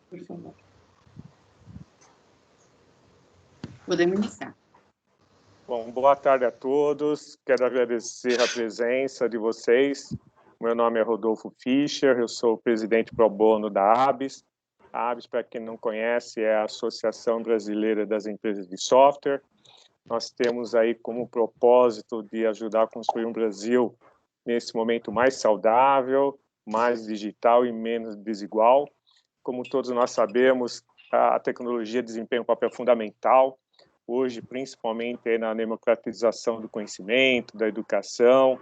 por favor. Podemos iniciar. Bom, boa tarde a todos. Quero agradecer a presença de vocês. Meu nome é Rodolfo Fischer, eu sou o presidente pro bono da ABS. A ABS, para quem não conhece, é a Associação Brasileira das Empresas de Software. Nós temos aí como propósito de ajudar a construir um Brasil nesse momento mais saudável, mais digital e menos desigual. Como todos nós sabemos, a tecnologia desempenha um papel fundamental hoje, principalmente na democratização do conhecimento, da educação,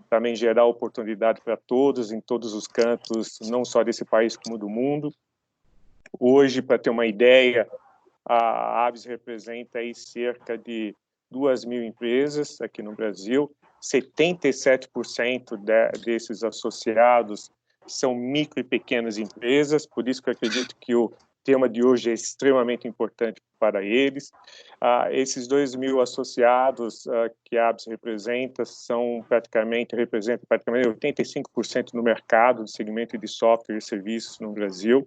também gerar oportunidade para todos, em todos os cantos, não só desse país como do mundo. Hoje, para ter uma ideia, a ABS representa aí cerca de 2.000 empresas aqui no Brasil, 77% desses associados são micro e pequenas empresas, por isso que eu acredito que o tema de hoje é extremamente importante para eles. Esses 2.000 associados que a ABS representa representam praticamente 85% do mercado do segmento de software e serviços no Brasil.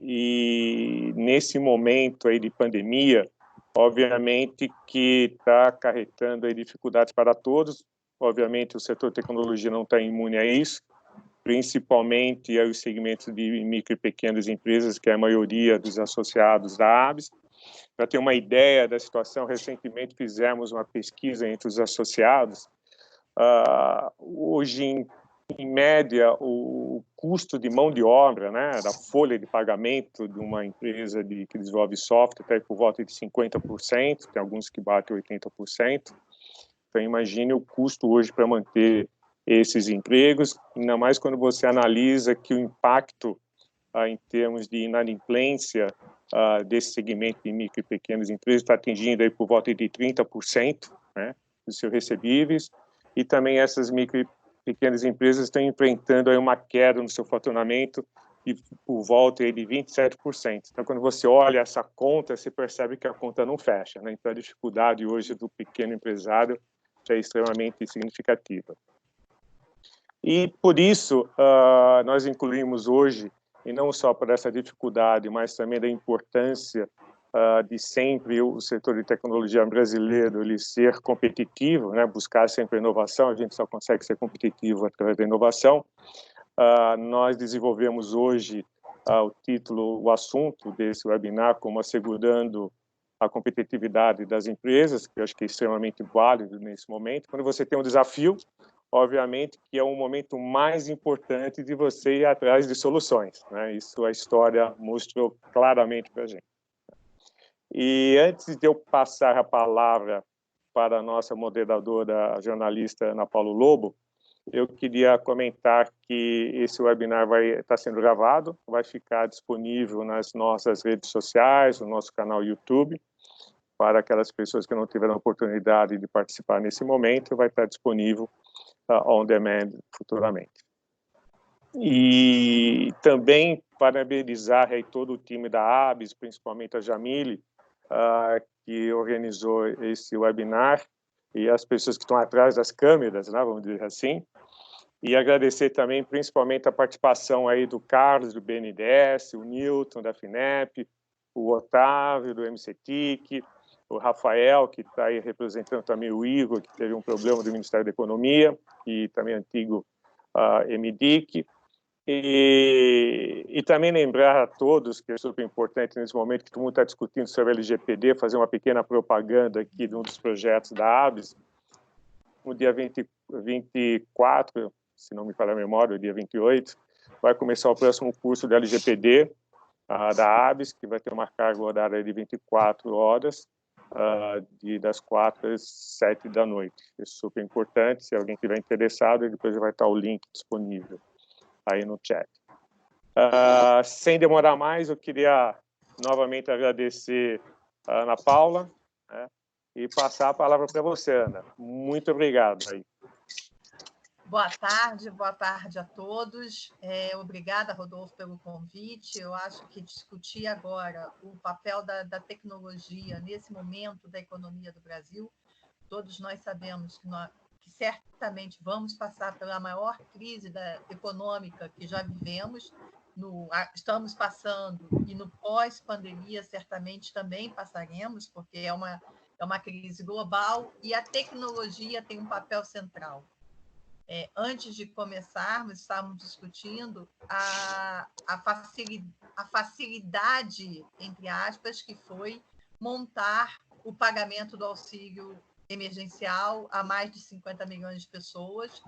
E nesse momento aí de pandemia, obviamente que está acarretando aí dificuldades para todos. Obviamente o setor de tecnologia não está imune a isso, principalmente os segmentos de micro e pequenas empresas, que é a maioria dos associados da ABS. Para ter uma ideia da situação, recentemente fizemos uma pesquisa entre os associados. Hoje, em média, o custo de mão de obra, né, da folha de pagamento de uma empresa que desenvolve software está por volta de 50%, tem alguns que batem 80%. Então, imagine o custo hoje para manter esses empregos, ainda mais quando você analisa que o impacto em termos de inadimplência desse segmento de micro e pequenas empresas está atingindo aí por volta de 30%, né, dos seus recebíveis, e também essas micro e pequenas empresas estão enfrentando aí uma queda no seu faturamento de por volta aí de 27%. Então, quando você olha essa conta, você percebe que a conta não fecha, né? Então, a dificuldade hoje do pequeno empresário é extremamente significativa. E, por isso, nós incluímos hoje, e não só por essa dificuldade, mas também da importância de sempre o setor de tecnologia brasileiro ele ser competitivo, né, buscar sempre inovação. A gente só consegue ser competitivo através da inovação. Nós desenvolvemos hoje o assunto desse webinar como assegurando a competitividade das empresas, que eu acho que é extremamente válido nesse momento. Quando você tem um desafio, obviamente que é um momento mais importante de você ir atrás de soluções, né? Isso a história mostrou claramente para a gente. E antes de eu passar a palavra para a nossa moderadora, a jornalista Ana Paula Lobo, eu queria comentar que esse webinar vai estar sendo gravado, vai ficar disponível nas nossas redes sociais, no nosso canal YouTube, para aquelas pessoas que não tiveram a oportunidade de participar nesse momento, vai estar disponível on demand futuramente. E também parabenizar aí todo o time da ABS, principalmente a Jamile, que organizou esse webinar, e as pessoas que estão atrás das câmeras, né, vamos dizer assim, e agradecer também principalmente a participação aí do Carlos, do BNDES, o Newton, da FINEP, o Otávio, do MCTIC, o Rafael, que está aí representando também o Igor, que teve um problema do Ministério da Economia, e também antigo MDIC. E também lembrar a todos, que é super importante nesse momento, que todo mundo está discutindo sobre a LGPD, fazer uma pequena propaganda aqui de um dos projetos da ABS. No dia 24, se não me falha a memória, o dia 28, vai começar o próximo curso da LGPD, da ABS, que vai ter uma carga horária de 24 horas, das 4 às 7 da noite. É super importante, se alguém estiver interessado, depois vai estar o link disponível aí no chat. Sem demorar mais, eu queria novamente agradecer a Ana Paula, né, e passar a palavra para você, Ana. Muito obrigado aí. Boa tarde a todos. Obrigada, Rodolfo, pelo convite. Eu acho que discutir agora o papel da tecnologia nesse momento da economia do Brasil, todos nós sabemos que certamente vamos passar pela maior crise econômica que já vivemos, estamos passando, e no pós-pandemia certamente também passaremos, porque é uma crise global, e a tecnologia tem um papel central. Antes de começarmos, estávamos discutindo a facilidade, entre aspas, que foi montar o pagamento do auxílio emergencial a mais de 50 milhões de pessoas,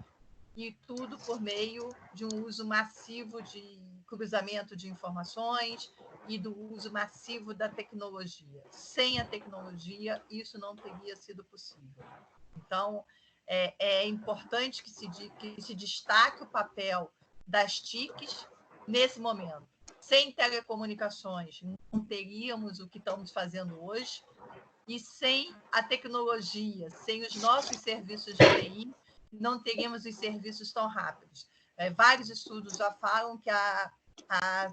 e tudo por meio de um uso massivo de cruzamento de informações e do uso massivo da tecnologia. Sem a tecnologia, isso não teria sido possível. Então, é importante que se destaque o papel das TICs nesse momento. Sem telecomunicações, não teríamos o que estamos fazendo hoje, e sem a tecnologia, sem os nossos serviços de TI, não teríamos os serviços tão rápidos. Vários estudos já falam que a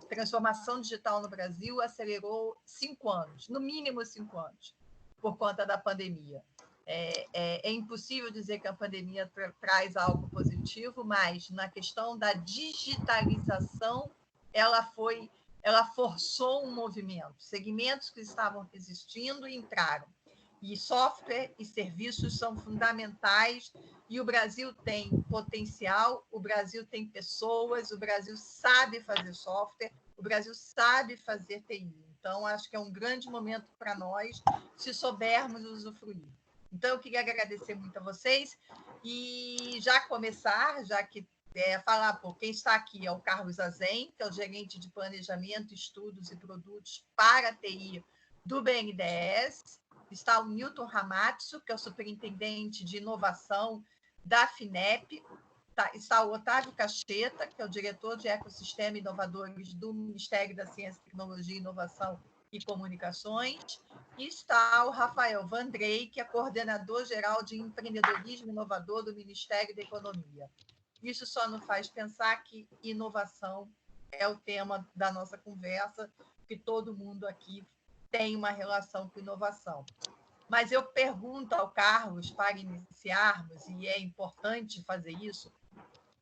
transformação digital no Brasil acelerou 5 anos, no mínimo 5 anos, por conta da pandemia. É impossível dizer que a pandemia traz algo positivo, mas na questão da digitalização, ela forçou um movimento. Segmentos que estavam existindo entraram. E software e serviços são fundamentais, e o Brasil tem potencial, o Brasil tem pessoas, o Brasil sabe fazer software, o Brasil sabe fazer TI. Então, acho que é um grande momento para nós, se soubermos usufruir. Então, eu queria agradecer muito a vocês e já que falar, quem está aqui é o Carlos Azen, que é o gerente de planejamento, estudos e produtos para a TI do BNDES. Está o Newton Ramatsu, que é o superintendente de inovação da FINEP. Está o Otávio Cacheta, que é o diretor de ecossistema inovadores do Ministério da Ciência, Tecnologia, Inovação e Comunicações. E está o Rafael Vandrei, que é coordenador geral de empreendedorismo inovador do Ministério da Economia. Isso só nos faz pensar que inovação é o tema da nossa conversa, que todo mundo aqui tem uma relação com inovação. Mas eu pergunto ao Carlos, para iniciarmos, e é importante fazer isso,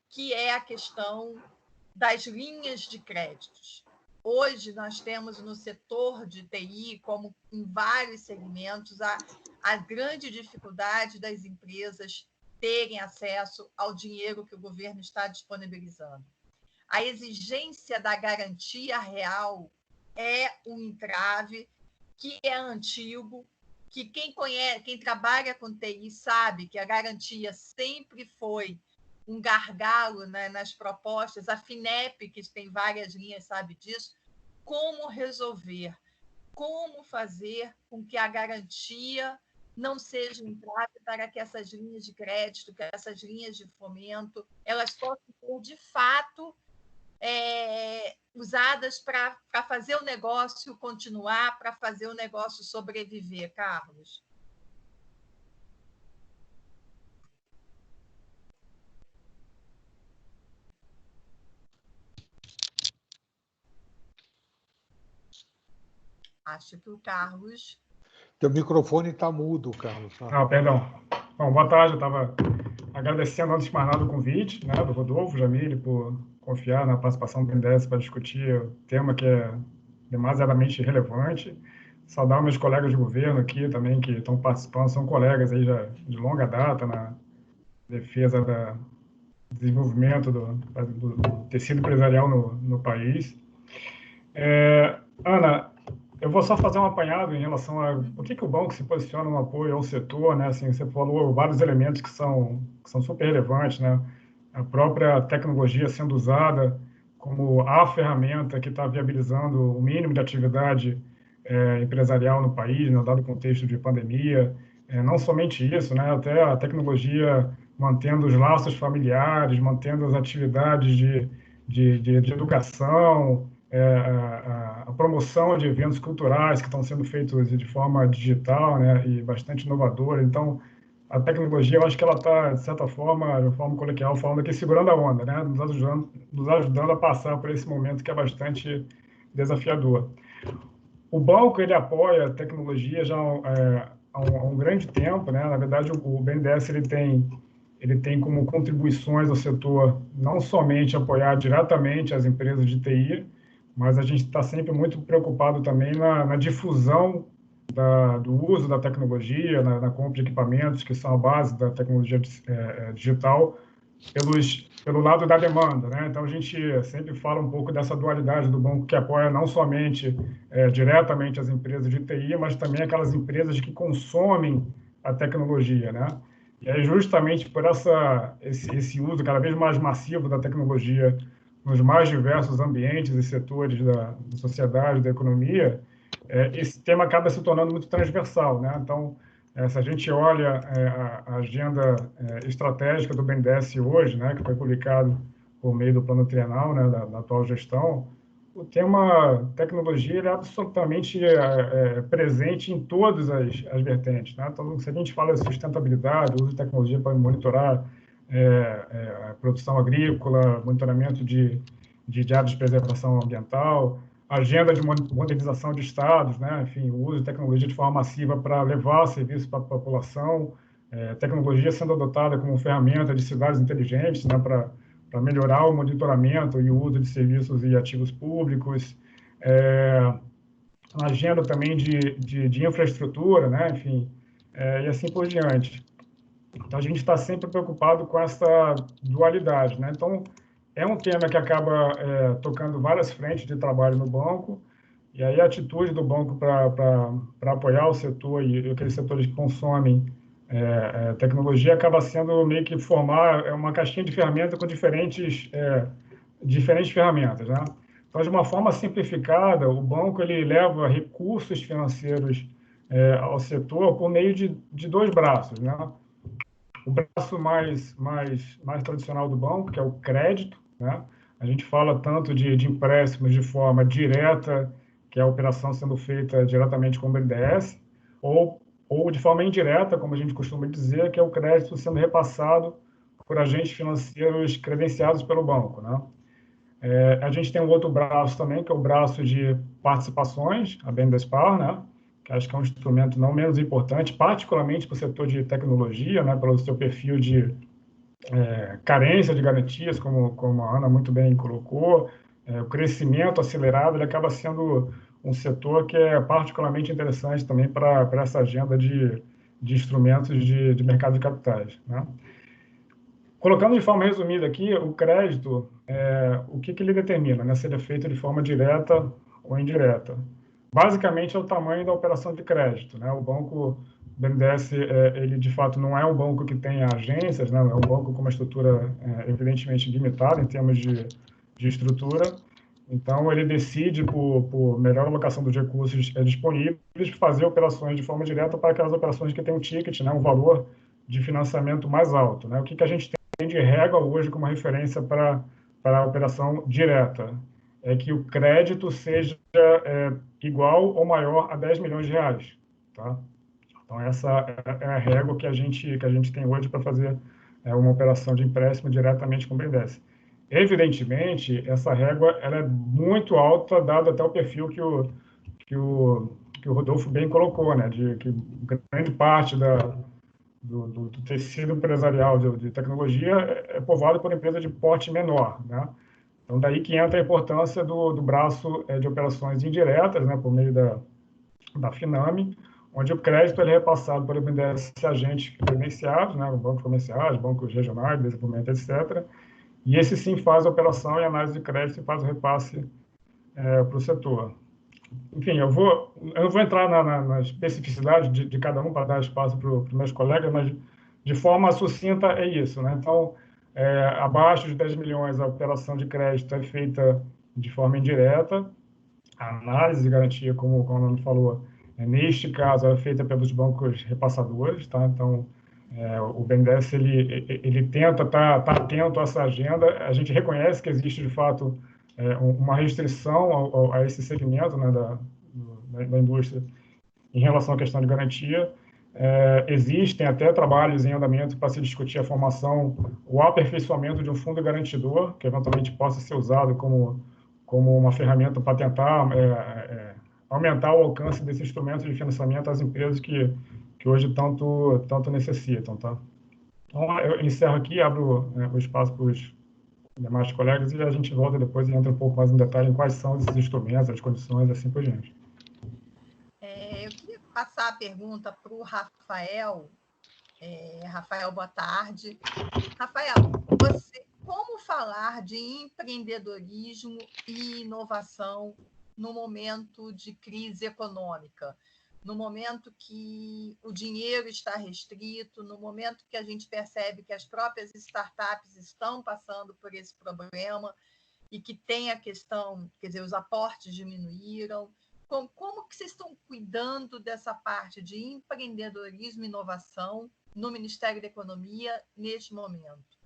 que é a questão das linhas de créditos. Hoje, nós temos no setor de TI, como em vários segmentos, a grande dificuldade das empresas terem acesso ao dinheiro que o governo está disponibilizando. A exigência da garantia real é um entrave que é antigo, que quem trabalha com TI sabe que a garantia sempre foi um gargalo, né, nas propostas. A FINEP, que tem várias linhas, sabe disso. Como resolver? Como fazer com que a garantia não seja um entrave para que essas linhas de crédito, que essas linhas de fomento, elas possam ser, de fato, usadas para fazer o negócio continuar, para fazer o negócio sobreviver, Carlos? Acho que o Carlos... Teu microfone está mudo, Carlos. Perdão. Bom, boa tarde. Eu estava agradecendo, antes de mais nada, o convite, né, do Rodolfo Jamile, por confiar na participação do BNDES para discutir o tema que é demasiadamente relevante. Saudar meus colegas de governo aqui também, que estão participando, são colegas aí já de longa data na defesa do desenvolvimento do tecido empresarial no país. Ana, eu vou só fazer um apanhado em relação a por que o banco se posiciona no apoio ao setor, né? Assim, você falou vários elementos que são super relevantes, né? A própria tecnologia sendo usada como a ferramenta que está viabilizando o mínimo de atividade empresarial no país, né, dado o contexto de pandemia. Não somente isso, né? Até a tecnologia mantendo os laços familiares, mantendo as atividades de educação, a promoção de eventos culturais que estão sendo feitos de forma digital, né, e bastante inovadora. Então, a tecnologia, eu acho que ela está, de certa forma, de forma coloquial, falando aqui, segurando a onda, né, nos ajudando a passar por esse momento que é bastante desafiador. O banco, ele apoia a tecnologia já há um grande tempo, né? Na verdade, o BNDES ele tem ele tem como contribuições ao setor não somente apoiar diretamente as empresas de TI, mas a gente está sempre muito preocupado também na difusão do uso da tecnologia, na compra de equipamentos que são a base da tecnologia digital, pelo lado da demanda, né? Então, a gente sempre fala um pouco dessa dualidade do banco que apoia não somente diretamente as empresas de TI, mas também aquelas empresas que consomem a tecnologia, né? E aí, justamente por esse uso cada vez mais massivo da tecnologia nos mais diversos ambientes e setores da sociedade, da economia, esse tema acaba se tornando muito transversal, né? Então, se a gente olha a agenda estratégica do BNDES hoje, né, que foi publicado por meio do plano trienal, né, da atual gestão, o tema tecnologia ele é absolutamente presente em todas as vertentes, né? Então, se a gente fala de sustentabilidade, uso de tecnologia para monitorar a produção agrícola, monitoramento de áreas de preservação ambiental, agenda de modernização de estados, né? Enfim, o uso de tecnologia de forma massiva para levar serviços para a população, tecnologia sendo adotada como ferramenta de cidades inteligentes, né? Para melhorar o monitoramento e o uso de serviços e ativos públicos, uma agenda também de infraestrutura, né? Enfim, e assim por diante. Então, a gente está sempre preocupado com essa dualidade, né? Então, é um tema que acaba tocando várias frentes de trabalho no banco, e aí a atitude do banco para apoiar o setor e aqueles setores que consomem tecnologia acaba sendo meio que formar uma caixinha de ferramentas com diferentes ferramentas, né? Então, de uma forma simplificada, o banco ele leva recursos financeiros ao setor por meio de dois braços, né? O braço mais tradicional do banco, que é o crédito, né? A gente fala tanto de empréstimos de forma direta, que é a operação sendo feita diretamente com o BNDES, ou de forma indireta, como a gente costuma dizer, que é o crédito sendo repassado por agentes financeiros credenciados pelo banco, né? A gente tem um outro braço também, que é o braço de participações, a BNDESPar, né? Que acho que é um instrumento não menos importante, particularmente para o setor de tecnologia, né? Pelo seu perfil de carência de garantias, como a Ana muito bem colocou, o crescimento acelerado, ele acaba sendo um setor que é particularmente interessante também para essa agenda de instrumentos de mercado de capitais, né? Colocando de forma resumida aqui, o crédito, o que ele determina, né? Se ele é feito de forma direta ou indireta. Basicamente, é o tamanho da operação de crédito, né? O banco BNDES, ele de fato não é um banco que tem agências, né? É um banco com uma estrutura evidentemente limitada em termos de estrutura. Então, ele decide, por melhor alocação dos recursos disponíveis, fazer operações de forma direta para aquelas operações que têm um ticket, né? Um valor de financiamento mais alto, né? O que a gente tem de regra hoje como referência para a operação direta? É que o crédito seja igual ou maior a 10 milhões de reais, tá? Então, essa é a régua que a gente tem hoje para fazer uma operação de empréstimo diretamente com o BNDES. Evidentemente, essa régua ela é muito alta, dado até o perfil que o Rodolfo bem colocou, né? De que grande parte do tecido empresarial de tecnologia é povoado por empresa de porte menor, né? Então, daí que entra a importância do braço de operações indiretas, né, por meio da Finame, onde o crédito ele é repassado para o BNDES agentes credenciados, né, bancos comerciais, bancos regionais, desenvolvimento, etc. E esse sim faz a operação e análise de crédito e faz o repasse para o setor. Enfim, eu não vou entrar na especificidade de cada um para dar espaço para os meus colegas, mas de forma sucinta é isso, né? Então, abaixo de 10 milhões, a operação de crédito é feita de forma indireta. A análise de garantia, como o Nando falou, neste caso, é feita pelos bancos repassadores, tá? Então, o BNDES ele tenta estar atento a essa agenda. A gente reconhece que existe, de fato, uma restrição a esse segmento, né, da indústria em relação à questão de garantia. Existem até trabalhos em andamento para se discutir a formação, o aperfeiçoamento de um fundo garantidor, que eventualmente possa ser usado como uma ferramenta para tentar aumentar o alcance desse instrumento de financiamento às empresas que hoje tanto necessitam, tá? Então, eu encerro aqui, abro o espaço para os demais colegas e a gente volta depois e entra um pouco mais em detalhe em quais são esses instrumentos, as condições e assim por diante. Eu queria passar a pergunta para o Rafael. Rafael, boa tarde. Rafael, como falar de empreendedorismo e inovação no momento de crise econômica? No momento que o dinheiro está restrito, no momento que a gente percebe que as próprias startups estão passando por esse problema e que tem a questão, quer dizer, os aportes diminuíram. Como que vocês estão cuidando dessa parte de empreendedorismo e inovação no Ministério da Economia neste momento?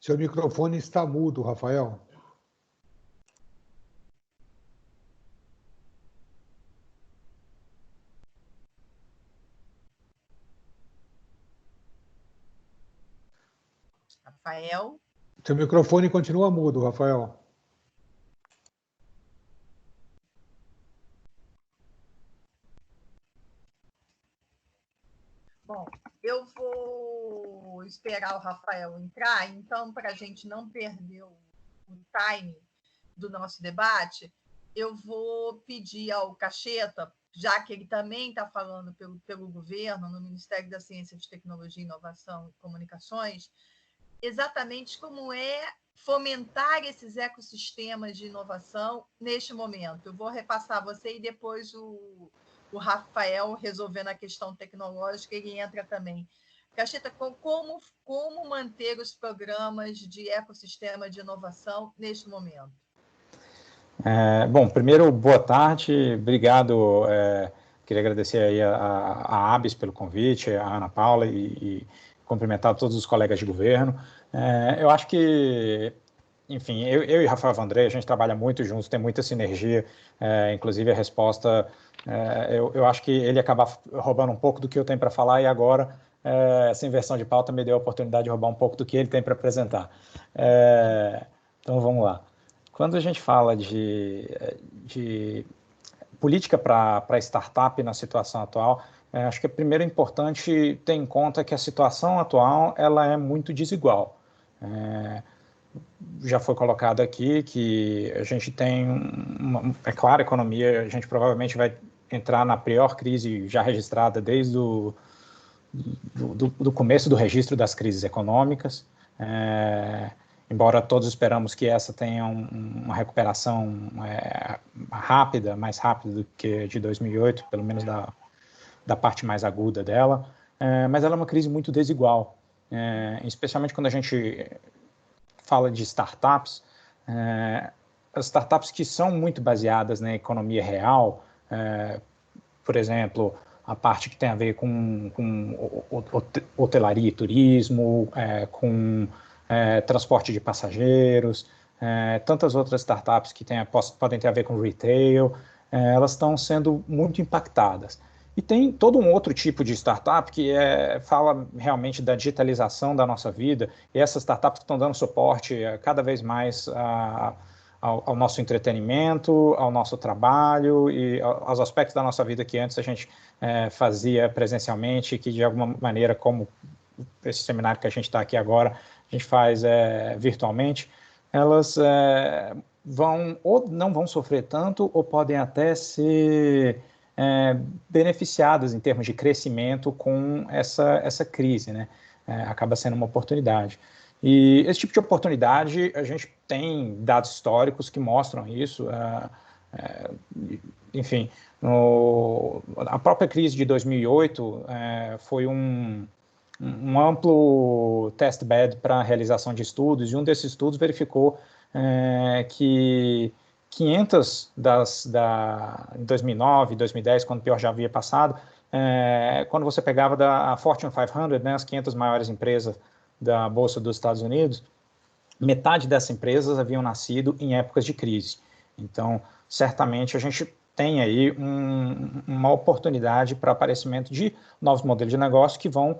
Seu microfone está mudo, Rafael. Rafael? Seu microfone continua mudo, Rafael. Bom, eu vou esperar o Rafael entrar, então, para a gente não perder o time do nosso debate, eu vou pedir ao Cacheta, já que ele também está falando pelo governo, no Ministério da Ciência, de Tecnologia, Inovação e Comunicações, exatamente como é fomentar esses ecossistemas de inovação neste momento. Eu vou repassar a você e depois o Rafael, resolvendo a questão tecnológica, ele entra também. Cacheta, como manter os programas de ecossistema de inovação neste momento? Bom, primeiro, boa tarde, obrigado. Queria agradecer aí a ABES pelo convite, a Ana Paula e cumprimentar todos os colegas de governo. Eu acho que, enfim, eu e Rafael Vandré, a gente trabalha muito juntos, tem muita sinergia, inclusive a resposta, eu acho que ele acaba roubando um pouco do que eu tenho para falar e agora essa inversão de pauta me deu a oportunidade de roubar um pouco do que ele tem para apresentar. Então, vamos lá. Quando a gente fala de política para startup na situação atual, acho que é primeiro importante ter em conta que a situação atual ela é muito desigual. Já foi colocado aqui que a gente tem, é claro, a economia, a gente provavelmente vai entrar na pior crise já registrada desde do começo do registro das crises econômicas. Embora todos esperamos que essa tenha uma recuperação rápida, mais rápida do que de 2008, pelo menos da parte mais aguda dela, mas ela é uma crise muito desigual, especialmente quando a gente fala de startups, as startups que são muito baseadas na economia real, por exemplo, a parte que tem a ver com hotelaria e turismo, com transporte de passageiros, tantas outras startups que podem ter a ver com retail, elas estão sendo muito impactadas. E tem todo um outro tipo de startup que fala realmente da digitalização da nossa vida, e essas startups que estão dando suporte cada vez mais ao nosso entretenimento, ao nosso trabalho e aos aspectos da nossa vida que antes a gente fazia presencialmente, que de alguma maneira, como esse seminário que a gente está aqui agora, a gente faz virtualmente, elas ou não vão sofrer tanto ou podem até ser beneficiadas em termos de crescimento com essa crise, né? Acaba sendo uma oportunidade. E esse tipo de oportunidade, a gente tem dados históricos que mostram isso. Enfim, a própria crise de 2008 foi um amplo test bed para a realização de estudos, e um desses estudos verificou que 500 em 2009, 2010, quando o pior já havia passado, quando você pegava da Fortune 500, né, as 500 maiores empresas da Bolsa dos Estados Unidos, metade dessas empresas haviam nascido em épocas de crise. Então, certamente, a gente tem aí uma oportunidade para aparecimento de novos modelos de negócio que vão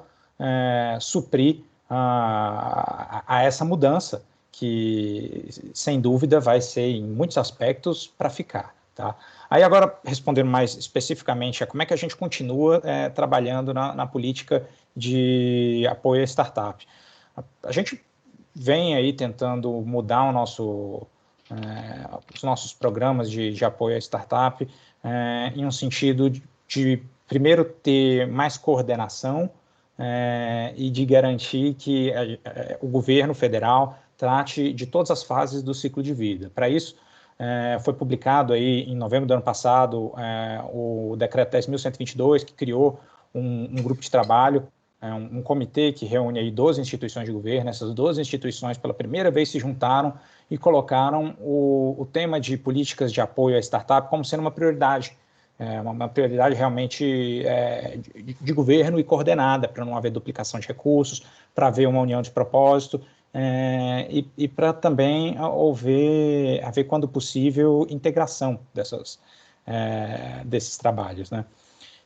suprir a essa mudança, que, sem dúvida, vai ser, em muitos aspectos, para ficar. Tá? Aí agora, respondendo mais especificamente a como é que a gente continua trabalhando na política de apoio à startup. A gente vem aí tentando mudar os nossos programas de apoio à startup em um sentido de primeiro, ter mais coordenação e de garantir que o governo federal trate de todas as fases do ciclo de vida. Para isso, foi publicado aí em novembro do ano passado o decreto 10.122, que criou um grupo de trabalho, um comitê que reúne aí 12 instituições de governo. Essas 12 instituições, pela primeira vez, se juntaram e colocaram o tema de políticas de apoio à startup como sendo uma prioridade. Uma prioridade realmente de governo e coordenada, para não haver duplicação de recursos, para haver uma união de propósito e para também haver, quando possível, integração desses trabalhos, né?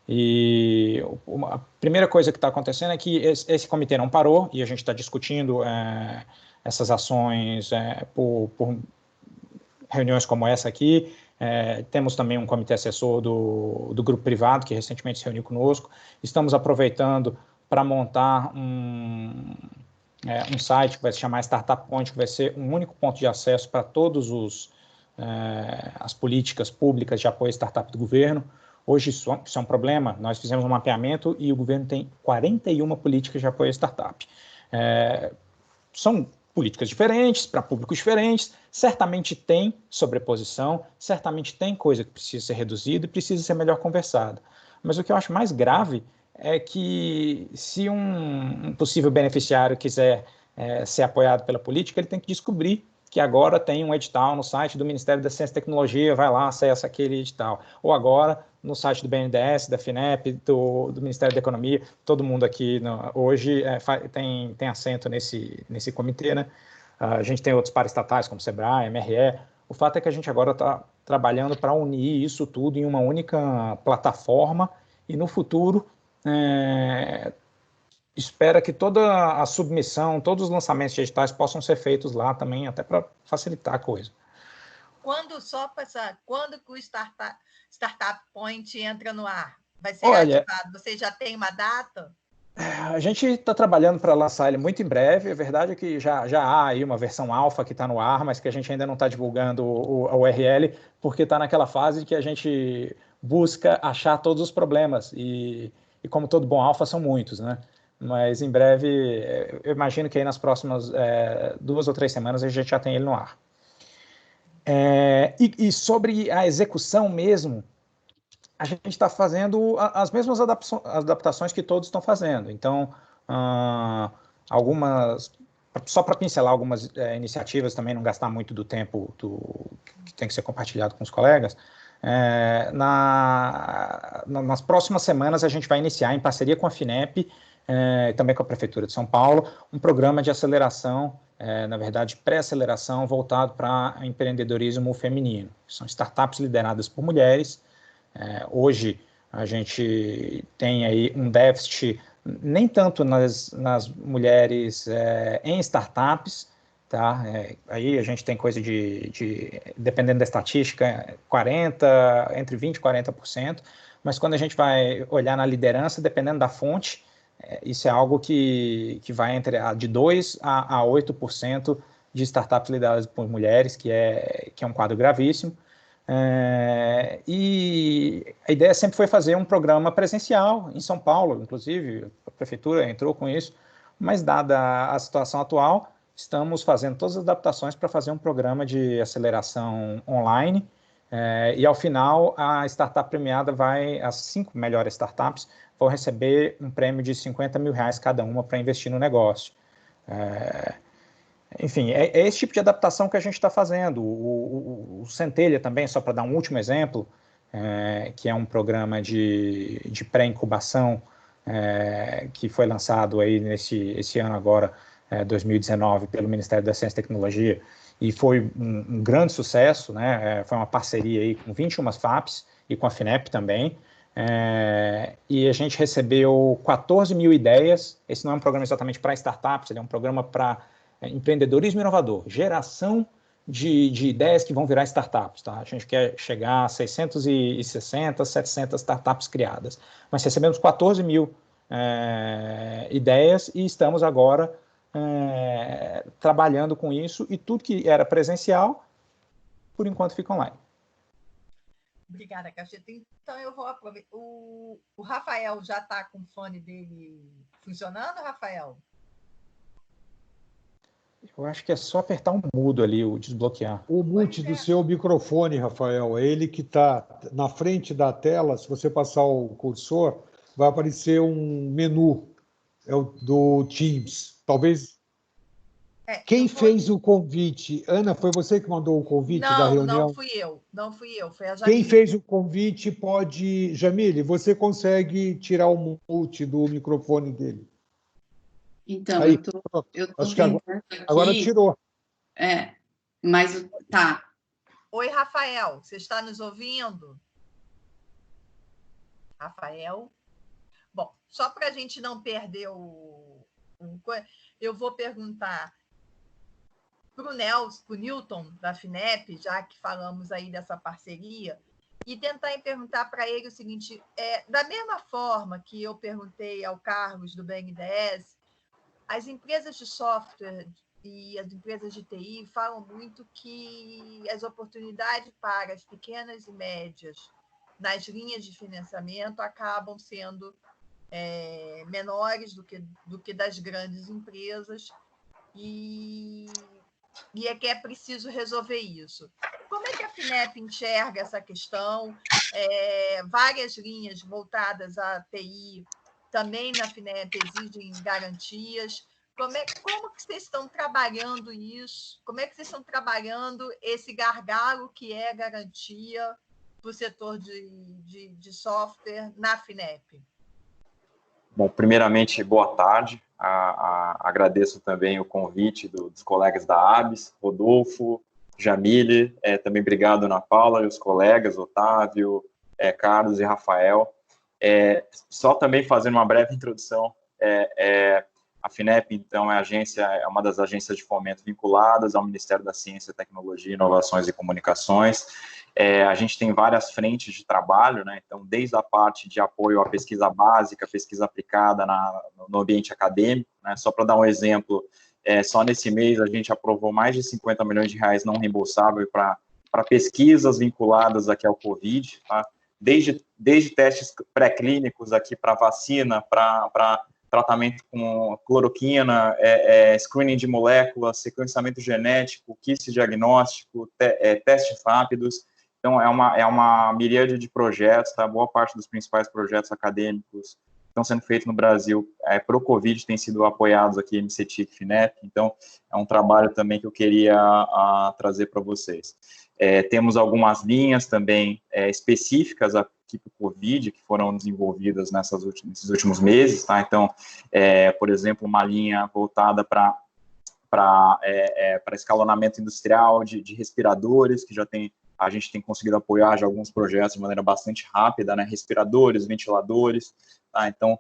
E a primeira coisa que está acontecendo é que esse comitê não parou e a gente está discutindo essas ações por reuniões como essa aqui. Temos também um comitê assessor do grupo privado, que recentemente se reuniu conosco. Estamos aproveitando para montar um site que vai se chamar Startup Point, que vai ser um único ponto de acesso para todas as políticas públicas de apoio à startup do governo. Hoje isso é um problema. Nós fizemos um mapeamento e o governo tem 41 políticas de apoio à startup. São políticas diferentes, para públicos diferentes, certamente tem sobreposição, certamente tem coisa que precisa ser reduzida e precisa ser melhor conversada. Mas o que eu acho mais grave é que, se um possível beneficiário quiser ser apoiado pela política, ele tem que descobrir que agora tem um edital no site do Ministério da Ciência e Tecnologia, vai lá, acessa aquele edital. Ou agora, no site do BNDES, da FINEP, do Ministério da Economia, todo mundo aqui hoje tem assento nesse comitê, né? A gente tem outros paraestatais, como SEBRAE, MRE. O fato é que a gente agora está trabalhando para unir isso tudo em uma única plataforma e, no futuro, espera que toda a submissão, todos os lançamentos de editais possam ser feitos lá também, até para facilitar a coisa. Quando que o Startup Point entra no ar? Vai ser ativado? Você já tem uma data? A gente está trabalhando para lançar ele muito em breve. A verdade é que já há aí uma versão alfa que está no ar, mas que a gente ainda não está divulgando a URL, porque está naquela fase que a gente busca achar todos os problemas. E como todo bom alfa, são muitos, né? Mas em breve, eu imagino que aí nas próximas 2 ou 3 semanas a gente já tem ele no ar. E sobre a execução mesmo, a gente está fazendo as mesmas adaptações que todos estão fazendo. Então, só para pincelar algumas iniciativas, também não gastar muito do tempo que tem que ser compartilhado com os colegas, nas próximas semanas a gente vai iniciar, em parceria com a FINEP, também com a Prefeitura de São Paulo, um programa de aceleração, na verdade pré-aceleração, voltado para empreendedorismo feminino. São startups lideradas por mulheres. Hoje a gente tem aí um déficit nem tanto nas mulheres em startups, tá? Aí a gente tem coisa dependendo da estatística, entre 20% e 40%, mas quando a gente vai olhar na liderança, dependendo da fonte, isso é algo que vai entre de 2% a 8% de startups lideradas por mulheres, que é um quadro gravíssimo. E a ideia sempre foi fazer um programa presencial em São Paulo, inclusive a prefeitura entrou com isso, mas dada a situação atual, estamos fazendo todas as adaptações para fazer um programa de aceleração online, e ao final a startup premiada as 5 melhores startups vão receber um prêmio de R$50 mil cada uma para investir no negócio. Enfim, é esse tipo de adaptação que a gente está fazendo. O Centelha também, só para dar um último exemplo, que é um programa de pré-incubação que foi lançado aí esse ano agora, 2019, pelo Ministério da Ciência e Tecnologia, e foi um grande sucesso, né? Foi uma parceria aí com 21 FAPs e com a FINEP também, e a gente recebeu 14 mil ideias. Esse não é um programa exatamente para startups, ele é um programa para empreendedorismo inovador, geração de ideias que vão virar startups, tá? A gente quer chegar a 660, 700 startups criadas. Mas recebemos 14 mil ideias e estamos agora trabalhando com isso, e tudo que era presencial, por enquanto, fica online. Obrigada, Cacheta. Então, eu vou aproveitar. O Rafael já está com o fone dele funcionando, Rafael? Eu acho que é só apertar um mudo ali, o desbloquear. O mute do seu microfone, Rafael, é ele que está na frente da tela. Se você passar o cursor, vai aparecer um menu, é o do Teams. Talvez... Quem fez o convite? Ana, foi você que mandou o convite da reunião? Não fui eu, foi a Jamile. Quem fez o convite pode... Jamile, você consegue tirar o mute do microfone dele? Então, aí, eu tô acho que aqui. Agora tirou. Mas tá. Oi, Rafael, você está nos ouvindo? Rafael? Bom, só para a gente não perder eu vou perguntar para o Newton, da FINEP, já que falamos aí dessa parceria, e tentar perguntar para ele o seguinte, da mesma forma que eu perguntei ao Carlos, do BNDES, as empresas de software e as empresas de TI falam muito que as oportunidades para as pequenas e médias nas linhas de financiamento acabam sendo menores do que das grandes empresas, e é que é preciso resolver isso. Como é que a FINEP enxerga essa questão? Várias linhas voltadas à TI também na FINEP exigem garantias. Como que vocês estão trabalhando isso? Como é que vocês estão trabalhando esse gargalo que é garantia para o setor de software na FINEP? Bom, primeiramente, boa tarde. Agradeço também o convite dos colegas da ABS, Rodolfo, Jamile, também obrigado, Ana Paula, e os colegas, Otávio, Carlos e Rafael. Só também fazendo uma breve introdução, a FINEP, então, é uma das agências de fomento vinculadas ao Ministério da Ciência, Tecnologia, Inovações e Comunicações. A gente tem várias frentes de trabalho, né? Então, desde a parte de apoio à pesquisa básica, pesquisa aplicada no ambiente acadêmico, né? Só para dar um exemplo, só nesse mês a gente aprovou mais de 50 milhões de reais não reembolsável para pesquisas vinculadas aqui ao Covid, tá? Desde testes pré-clínicos aqui para vacina, para tratamento com cloroquina, screening de moléculas, sequenciamento genético, kit diagnóstico, testes rápidos. Então, é uma miríade de projetos, tá? Boa parte dos principais projetos acadêmicos que estão sendo feitos no Brasil para o Covid têm sido apoiados aqui em MCTIC, FINEP. Então, é um trabalho também que eu queria trazer para vocês. Temos algumas linhas também específicas aqui para o Covid, que foram desenvolvidas nesses últimos meses, tá? Então, por exemplo, uma linha voltada para escalonamento industrial de respiradores, que a gente tem conseguido apoiar já alguns projetos de maneira bastante rápida, né? Respiradores, ventiladores, tá? Então,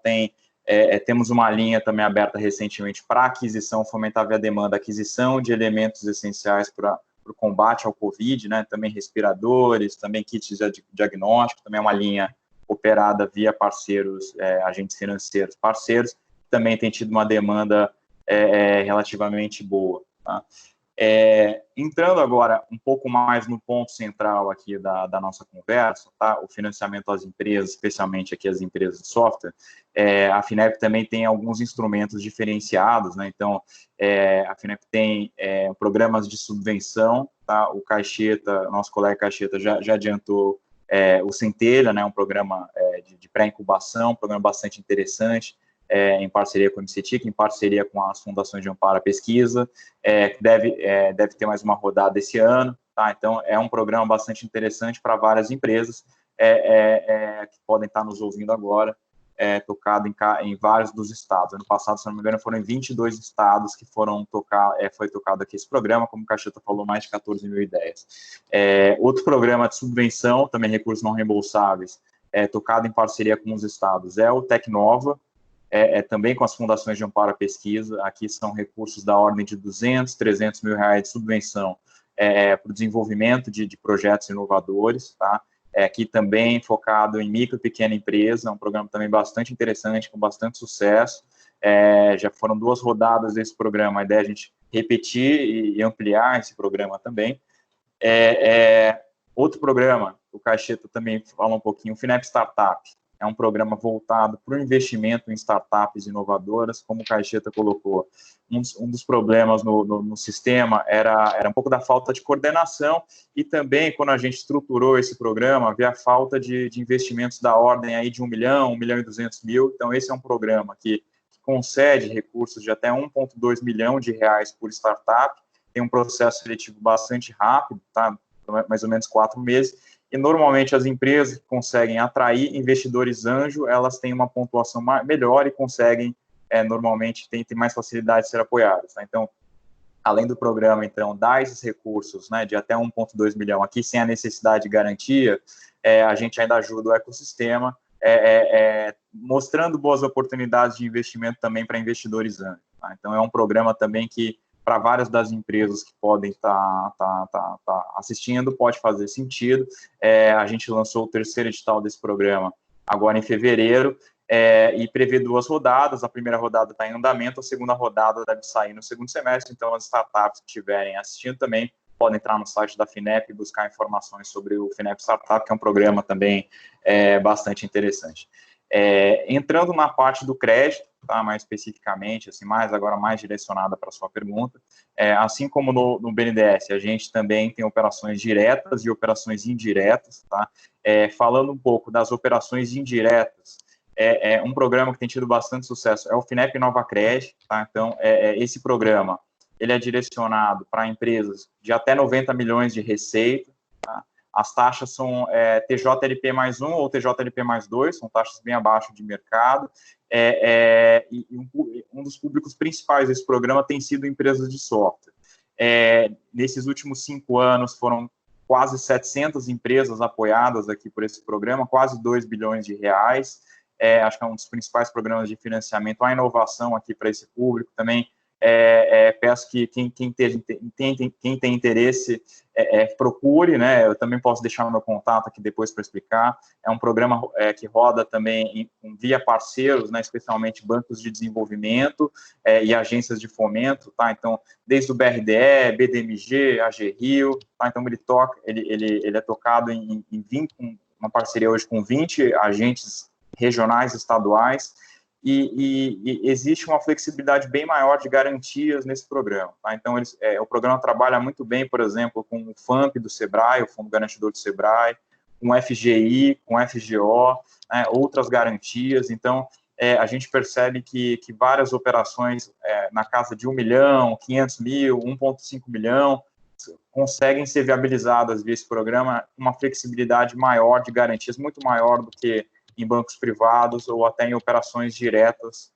temos uma linha também aberta recentemente para aquisição, fomentar via demanda, aquisição de elementos essenciais para o combate ao Covid, né? Também respiradores, também kits de diagnóstico, também é uma linha operada via parceiros, agentes financeiros parceiros, também tem tido uma demanda relativamente boa, tá? Entrando agora um pouco mais no ponto central aqui da nossa conversa, tá? O financiamento às empresas, especialmente aqui as empresas de software, a FINEP também tem alguns instrumentos diferenciados, né? Então, a FINEP tem programas de subvenção, tá? O Caixeta, nosso colega Caixeta já adiantou o Centelha, né? Um programa de pré-incubação, um programa bastante interessante, em parceria com o MCTIC, em parceria com as fundações de amparo à pesquisa, deve ter mais uma rodada esse ano, tá? Então, é um programa bastante interessante para várias empresas que podem estar nos ouvindo agora, tocado em vários dos estados. Ano passado, se não me engano, foram em 22 estados que foi tocado aqui esse programa, como o Caixeta falou, mais de 14 mil ideias. Outro programa de subvenção, também recursos não reembolsáveis, tocado em parceria com os estados, é o Tecnova, também com as fundações de amparo à pesquisa. Aqui são recursos da ordem de 200, 300 mil reais de subvenção para o desenvolvimento de projetos inovadores, tá? Aqui também focado em micro e pequena empresa, é um programa também bastante interessante, com bastante sucesso. Já foram 2 rodadas desse programa, a ideia é a gente repetir e ampliar esse programa também. Outro programa, o Caixeta também fala um pouquinho, o FINEP Startup, é um programa voltado para o investimento em startups inovadoras, como o Caixeta colocou. Um dos problemas no sistema era um pouco da falta de coordenação e também, quando a gente estruturou esse programa, havia a falta de investimentos da ordem aí de 1 milhão, 1 milhão e 200 mil. Então, esse é um programa que concede recursos de até 1,2 milhão de reais por startup, tem um processo seletivo bastante rápido, tá? Mais ou menos 4 meses, e normalmente as empresas que conseguem atrair investidores anjo, elas têm uma pontuação melhor e conseguem, normalmente, tem mais facilidade de ser apoiadas. Tá? Então, além do programa, então, dar esses recursos, né, de até 1,2 milhão, aqui sem a necessidade de garantia, a gente ainda ajuda o ecossistema, mostrando boas oportunidades de investimento também para investidores anjo. Tá? Então, é um programa também que, para várias das empresas que podem estar assistindo, pode fazer sentido. A gente lançou o 3º edital desse programa agora em fevereiro, e prevê 2 rodadas. A primeira rodada está em andamento, a segunda rodada deve sair no segundo semestre, então as startups que estiverem assistindo também podem entrar no site da FINEP e buscar informações sobre o FINEP Startup, que é um programa também bastante interessante. Entrando na parte do crédito, tá, mais especificamente, assim, agora mais direcionada para a sua pergunta, assim como no BNDES, a gente também tem operações diretas e operações indiretas, tá? Falando um pouco das operações indiretas, um programa que tem tido bastante sucesso, é o FINEP Nova Cred, tá? Então, esse programa, ele é direcionado para empresas de até 90 milhões de receita, tá? As taxas são TJLP mais 1 ou TJLP mais 2, são taxas bem abaixo de mercado, e um dos públicos principais desse programa tem sido empresas de software. Nesses últimos 5 anos, foram quase 700 empresas apoiadas aqui por esse programa, quase 2 bilhões de reais, acho que é um dos principais programas de financiamento à inovação aqui para esse público também. Peço que quem tem interesse procure, né? Eu também posso deixar o meu contato aqui depois para explicar. É um programa que roda também via parceiros, né? Especialmente bancos de desenvolvimento e agências de fomento, tá? Então, desde o BRDE, BDMG, AG Rio, tá? Então ele é tocado em 20, uma parceria hoje com 20 agentes regionais, estaduais. E existe uma flexibilidade bem maior de garantias nesse programa. Tá? Então, o programa trabalha muito bem, por exemplo, com o FAMP do SEBRAE, o Fundo Garantidor do SEBRAE, com o FGI, com o FGO, né, outras garantias. Então, a gente percebe que várias operações na casa de 1 milhão, 500 mil, 1,5 milhão, conseguem ser viabilizadas via esse programa, uma flexibilidade maior de garantias, muito maior do que em bancos privados ou até em operações diretas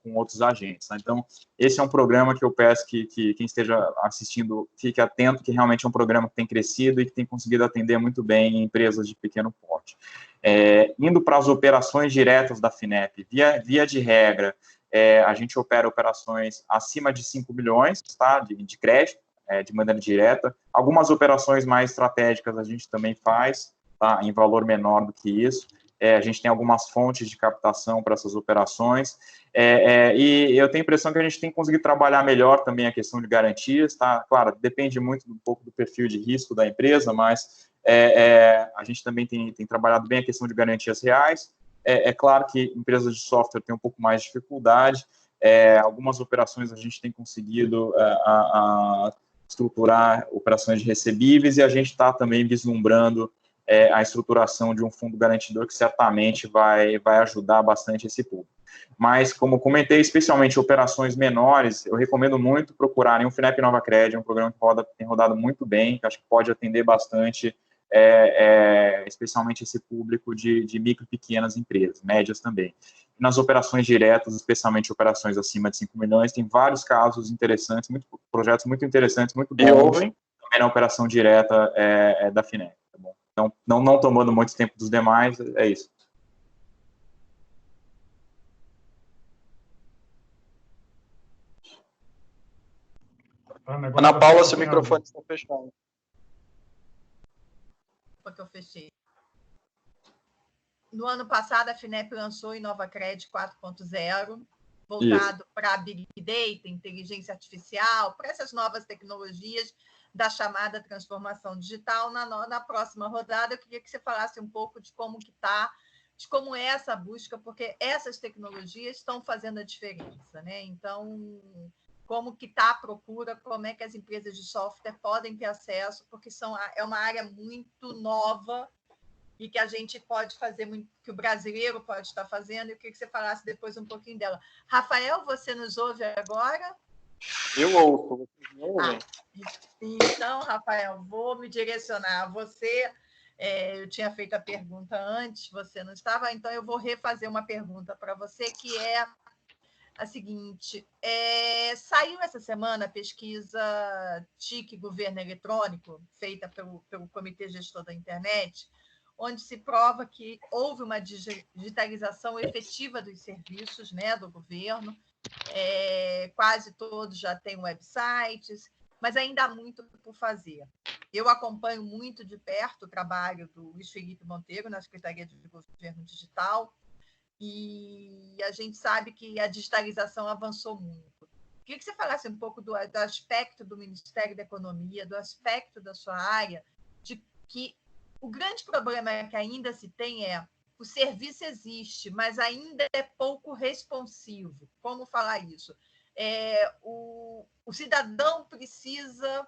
com outros agentes. Né? Então, esse é um programa que eu peço que quem esteja assistindo fique atento, que realmente é um programa que tem crescido e que tem conseguido atender muito bem empresas de pequeno porte. Indo para as operações diretas da FINEP, via de regra, a gente opera operações acima de 5 milhões, tá, de crédito, de maneira direta. Algumas operações mais estratégicas a gente também faz, tá, em valor menor do que isso. A gente tem algumas fontes de captação para essas operações, e eu tenho a impressão que a gente tem conseguido trabalhar melhor também a questão de garantias, tá? Claro, depende muito um pouco do perfil de risco da empresa, mas a gente também tem trabalhado bem a questão de garantias reais. Claro que empresas de software têm um pouco mais de dificuldade, algumas operações a gente tem conseguido estruturar operações de recebíveis, e a gente está também vislumbrando a estruturação de um fundo garantidor que certamente vai ajudar bastante esse público. Mas, como comentei, especialmente operações menores, eu recomendo muito procurarem o FINEP Nova Cred, é um programa que tem rodado muito bem, que acho que pode atender bastante, especialmente esse público de micro e pequenas empresas, médias também. Nas operações diretas, especialmente operações acima de 5 milhões, tem vários casos interessantes, projetos muito interessantes, muito bons, também na operação direta da FINEP. Tá bom? Então, não tomando muito tempo dos demais, é isso. Agora Ana Paula, tá seu microfone está fechado. Porque eu fechei. No ano passado, a FINEP lançou InovaCred 4.0, voltado para Big Data, inteligência artificial, para essas novas tecnologias da chamada transformação digital. Na próxima rodada, eu queria que você falasse um pouco de como que está, de como é essa busca, porque essas tecnologias estão fazendo a diferença, né? Então, como que está a procura, como é que as empresas de software podem ter acesso, porque é uma área muito nova e que a gente pode fazer, que o brasileiro pode estar fazendo, e eu queria que você falasse depois um pouquinho dela. Rafael, você nos ouve agora? Eu ouço, vocês me ouvem? Então, Rafael, vou me direcionar a você. Eu tinha feito a pergunta antes, você não estava, então eu vou refazer uma pergunta para você, que é a seguinte: saiu essa semana a pesquisa TIC Governo Eletrônico, feita pelo Comitê Gestor da Internet, onde se prova que houve uma digitalização efetiva dos serviços, né, do governo. Quase todos já têm websites, mas ainda há muito por fazer. Eu acompanho muito de perto o trabalho do Luiz Felipe Monteiro na Secretaria de Governo Digital, e a gente sabe que a digitalização avançou muito. Queria que você falasse um pouco do aspecto do Ministério da Economia, do aspecto da sua área, de que o grande problema que ainda se tem é o serviço existe, mas ainda é pouco responsivo. Como falar isso? O cidadão precisa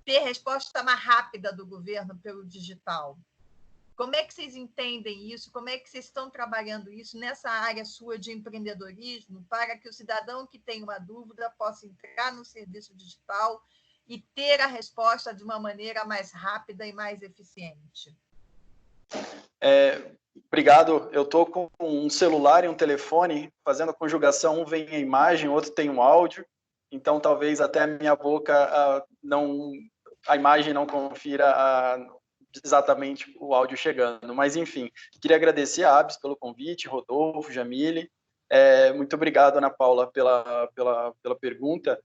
ter resposta mais rápida do governo pelo digital. Como é que vocês entendem isso? Como é que vocês estão trabalhando isso nessa área sua de empreendedorismo para que o cidadão que tem uma dúvida possa entrar no serviço digital e ter a resposta de uma maneira mais rápida e mais eficiente? Obrigado. Eu estou com um celular e um telefone fazendo a conjugação, um vem a imagem, outro tem um áudio, então talvez até a minha boca a imagem não confira exatamente o áudio chegando, mas enfim, queria agradecer a Abs pelo convite, Rodolfo, Jamile, muito obrigado, Ana Paula, pela pergunta.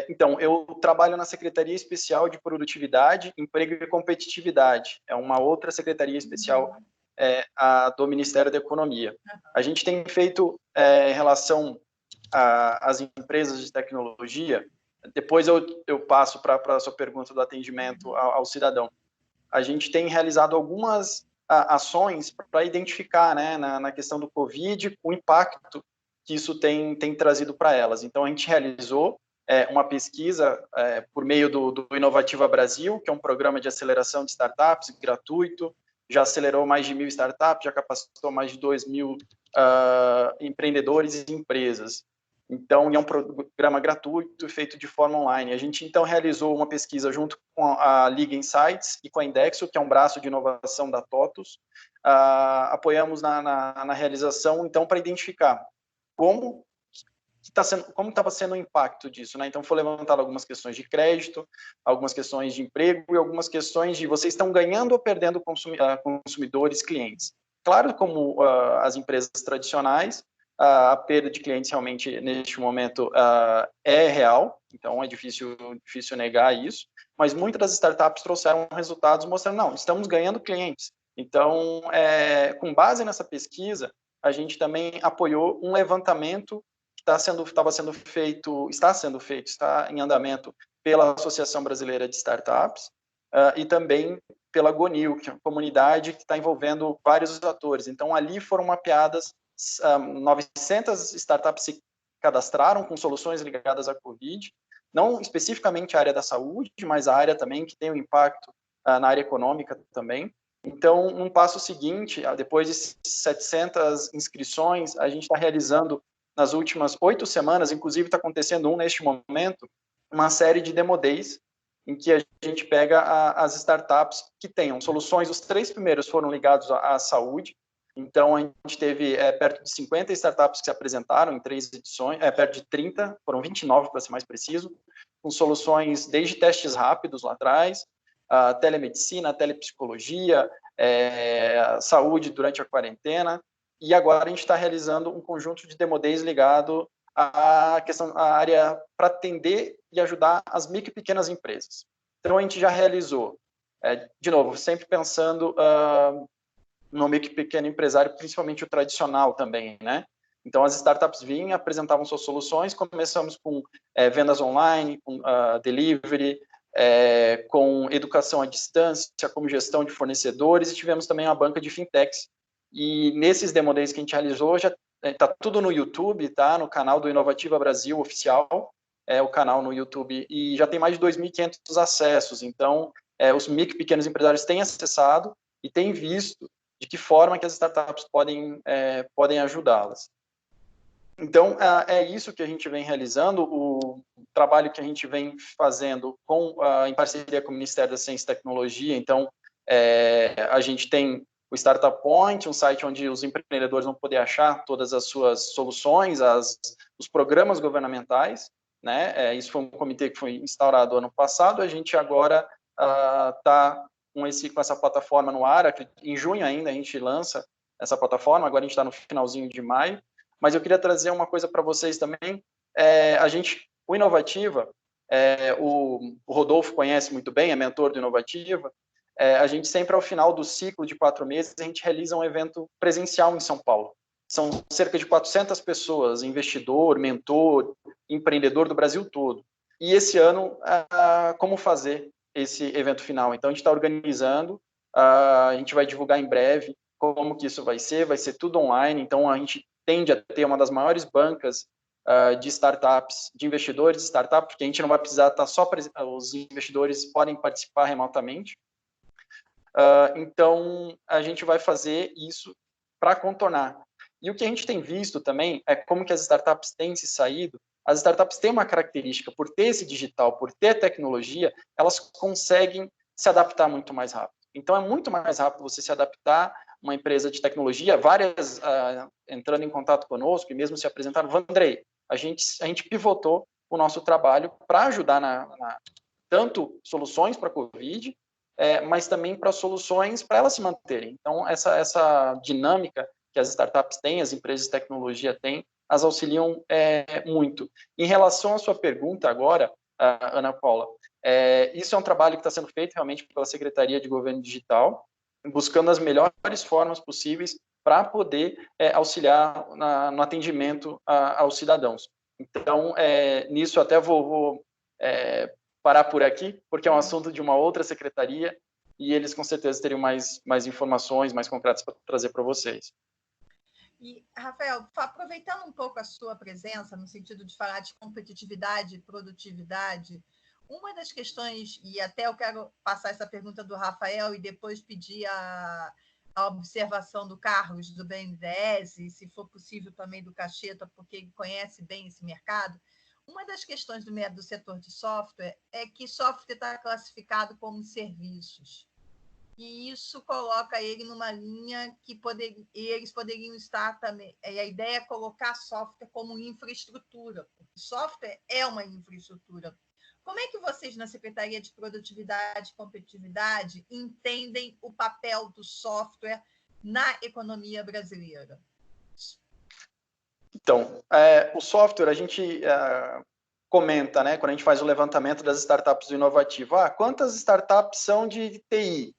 Então, eu trabalho na Secretaria Especial de Produtividade, Emprego e Competitividade, é uma outra secretaria especial a do Ministério da Economia. A gente tem feito em relação às empresas de tecnologia, depois eu passo para a sua pergunta do atendimento ao cidadão. A gente tem realizado algumas ações para identificar, né, na questão do Covid, o impacto que isso tem trazido para elas. Então, a gente realizou uma pesquisa por meio do Inovativa Brasil, que é um programa de aceleração de startups gratuito, já acelerou mais de 1.000 startups, já capacitou mais de 2.000 empreendedores e empresas. Então, é um programa gratuito feito de forma online. A gente, então, realizou uma pesquisa junto com a Liga Insights e com a Indexo, que é um braço de inovação da TOTUS. Apoiamos na realização, então, para identificar como estava sendo o impacto disso, né? Então, foi levantado algumas questões de crédito, algumas questões de emprego e algumas questões de vocês estão ganhando ou perdendo consumidores, clientes. Claro, como as empresas tradicionais, a perda de clientes realmente, neste momento, é real, então é difícil negar isso, mas muitas das startups trouxeram resultados mostrando, não, estamos ganhando clientes. Então, com base nessa pesquisa, a gente também apoiou um levantamento que está em andamento pela Associação Brasileira de Startups e também pela GONIL, que é uma comunidade que está envolvendo vários atores. Então, ali foram mapeadas 900 startups se cadastraram com soluções ligadas à Covid, não especificamente a área da saúde, mas a área também que tem um impacto na área econômica também. Então, no passo seguinte, depois de 700 inscrições, a gente está realizando nas últimas 8 semanas, inclusive está acontecendo neste momento, uma série de demo days, em que a gente pega as startups que tenham soluções, os 3 primeiros foram ligados à saúde, então a gente teve perto de 50 startups que se apresentaram em 3 edições, perto de 30, foram 29 para ser mais preciso, com soluções desde testes rápidos lá atrás, telemedicina, telepsicologia, saúde durante a quarentena, e agora a gente está realizando um conjunto de demo days ligado a área para atender e ajudar as micro e pequenas empresas. Então, a gente já realizou, de novo, sempre pensando no micro e pequeno empresário, principalmente o tradicional também, né? Então, as startups vinham, apresentavam suas soluções, começamos com vendas online, com delivery, com educação à distância, como gestão de fornecedores, e tivemos também uma banca de fintechs. E nesses demo days que a gente realizou, já está tudo no YouTube, tá? No canal do Inovativa Brasil Oficial, o canal no YouTube, e já tem mais de 2.500 acessos. Então, os micro e pequenos empresários têm acessado e têm visto de que forma que as startups podem ajudá-las. Então, é isso que a gente vem realizando, o trabalho que a gente vem fazendo em parceria com o Ministério da Ciência e Tecnologia. Então, a gente tem o Startup Point, um site onde os empreendedores vão poder achar todas as suas soluções, os programas governamentais, né? Isso foi um comitê que foi instaurado ano passado. A gente agora está com essa plataforma no ar. Em junho ainda a gente lança essa plataforma, agora a gente está no finalzinho de maio. Mas eu queria trazer uma coisa para vocês também. O Inovativa, o Rodolfo conhece muito bem, é mentor do Inovativa. A gente sempre, ao final do ciclo de 4 meses, a gente realiza um evento presencial em São Paulo. São cerca de 400 pessoas, investidor, mentor, empreendedor do Brasil todo. E esse ano, como fazer esse evento final? Então, a gente está organizando, a gente vai divulgar em breve como que isso vai ser tudo online. Então, a gente tende a ter uma das maiores bancas de startups, de investidores de startups, porque a gente não vai precisar estar os investidores podem participar remotamente. Então, a gente vai fazer isso para contornar. E o que a gente tem visto também é como que as startups têm se saído. As startups têm uma característica, por ter esse digital, por ter tecnologia, elas conseguem se adaptar muito mais rápido. Então, é muito mais rápido você se adaptar. Uma empresa de tecnologia, várias entrando em contato conosco e mesmo se apresentaram. Vandrei, a gente pivotou o nosso trabalho para ajudar tanto soluções para a Covid, mas também para soluções para elas se manterem. Então, essa dinâmica que as startups têm, as empresas de tecnologia têm, as auxiliam muito. Em relação à sua pergunta agora, Ana Paula, isso é um trabalho que está sendo feito realmente pela Secretaria de Governo Digital, buscando as melhores formas possíveis para poder auxiliar no atendimento aos cidadãos. Então, nisso até vou parar por aqui, porque é um assunto de uma outra secretaria e eles com certeza teriam mais informações mais concretas para trazer para vocês. E, Rafael, aproveitando um pouco a sua presença, no sentido de falar de competitividade e produtividade, uma das questões, e até eu quero passar essa pergunta do Rafael e depois pedir a observação do Carlos, do BNDES, e se for possível também do Cacheta, porque ele conhece bem esse mercado. Uma das questões do setor de software é que software está classificado como serviços. E isso coloca ele numa linha que eles poderiam estar também. A ideia é colocar software como infraestrutura, porque software é uma infraestrutura. Como é que vocês, na Secretaria de Produtividade e Competitividade, entendem o papel do software na economia brasileira? Então, o software, a gente comenta, né, quando a gente faz o levantamento das startups do Inovativo, quantas startups são de TI?